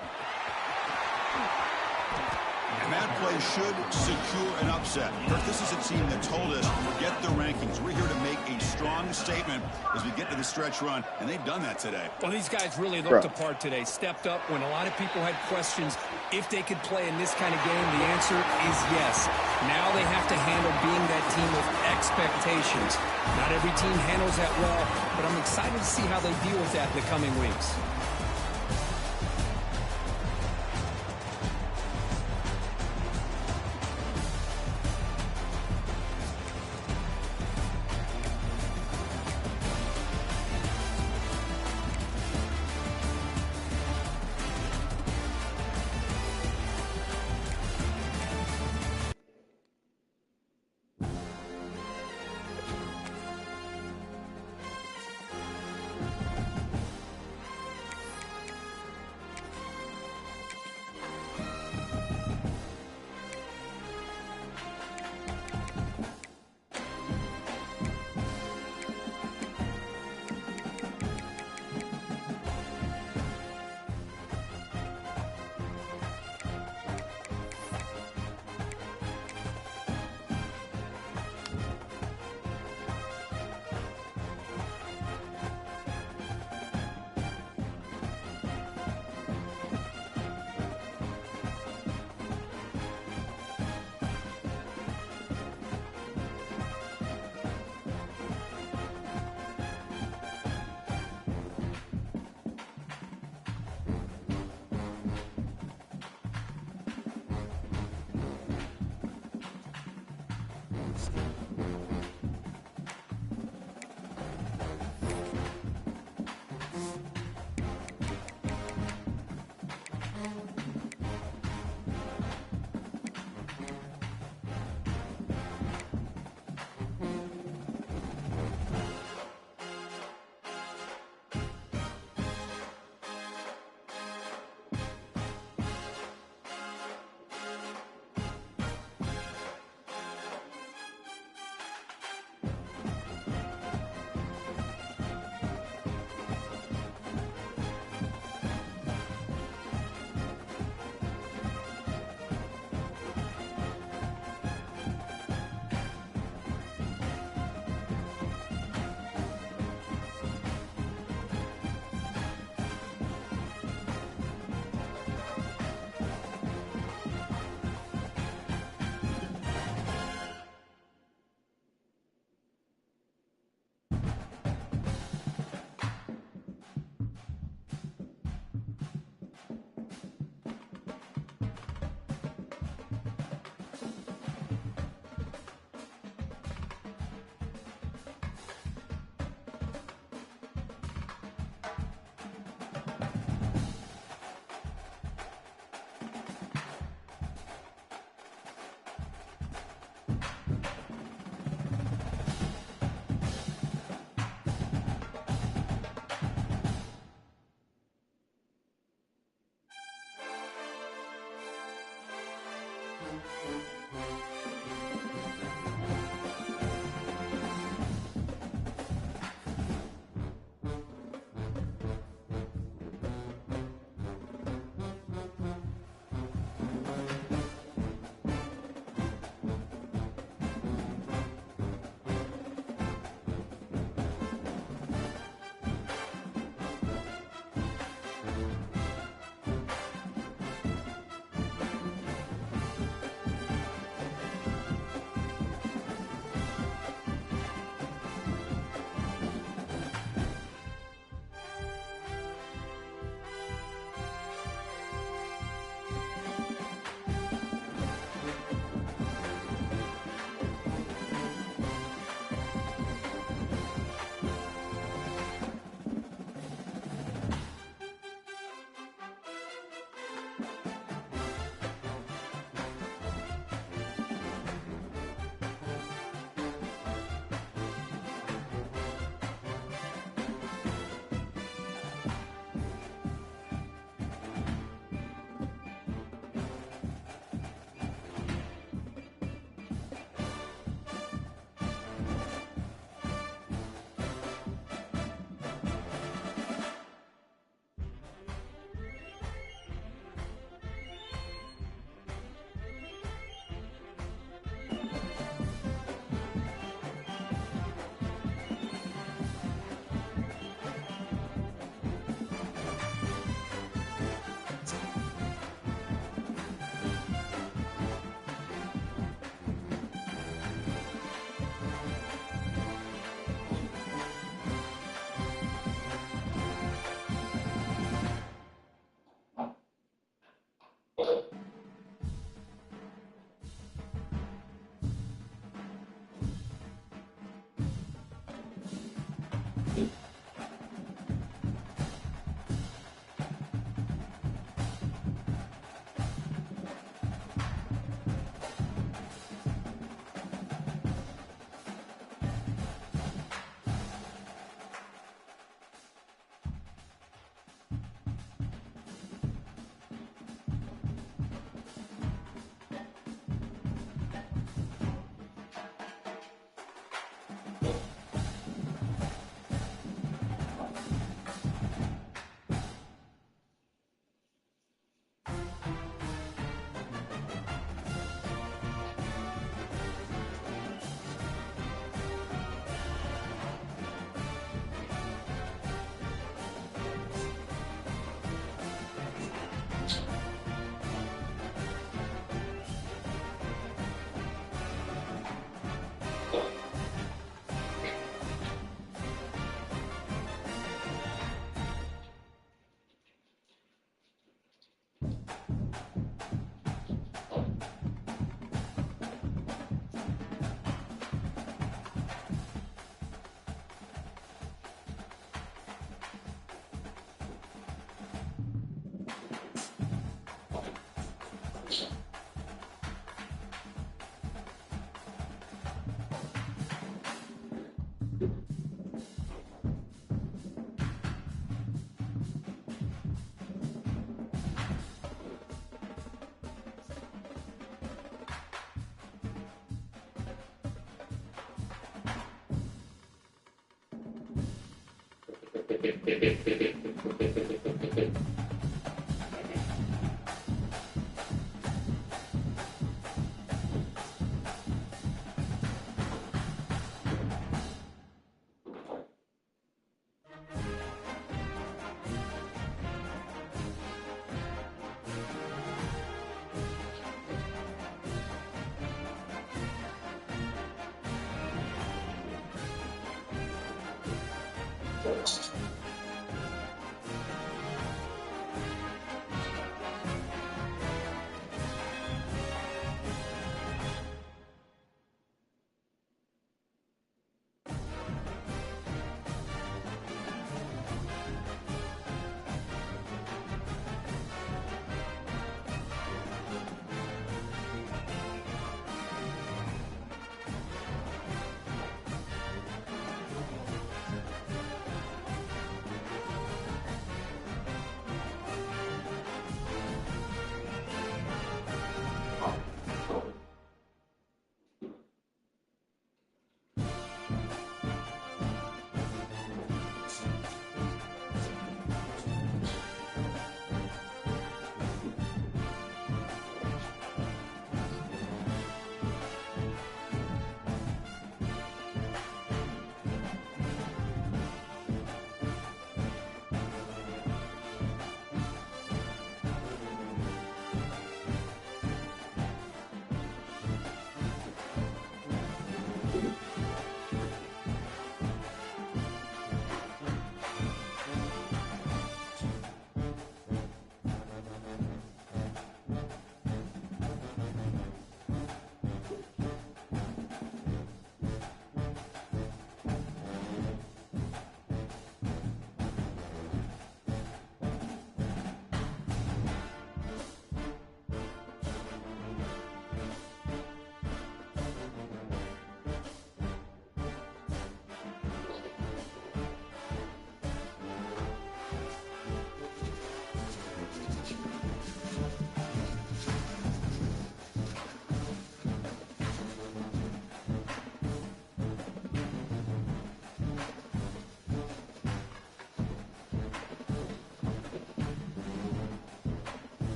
Speaker 2: And that play should secure an upset. This is a team that told us, forget the rankings. We're here to make a strong statement as we get to the stretch run, and they've done that today.
Speaker 3: Well, these guys really looked apart today. Stepped up when a lot of people had questions if they could play in this kind of game. The answer is yes. Now they have to handle being that team with expectations. Not every team handles that well, but I'm excited to see how they deal with that in the coming weeks.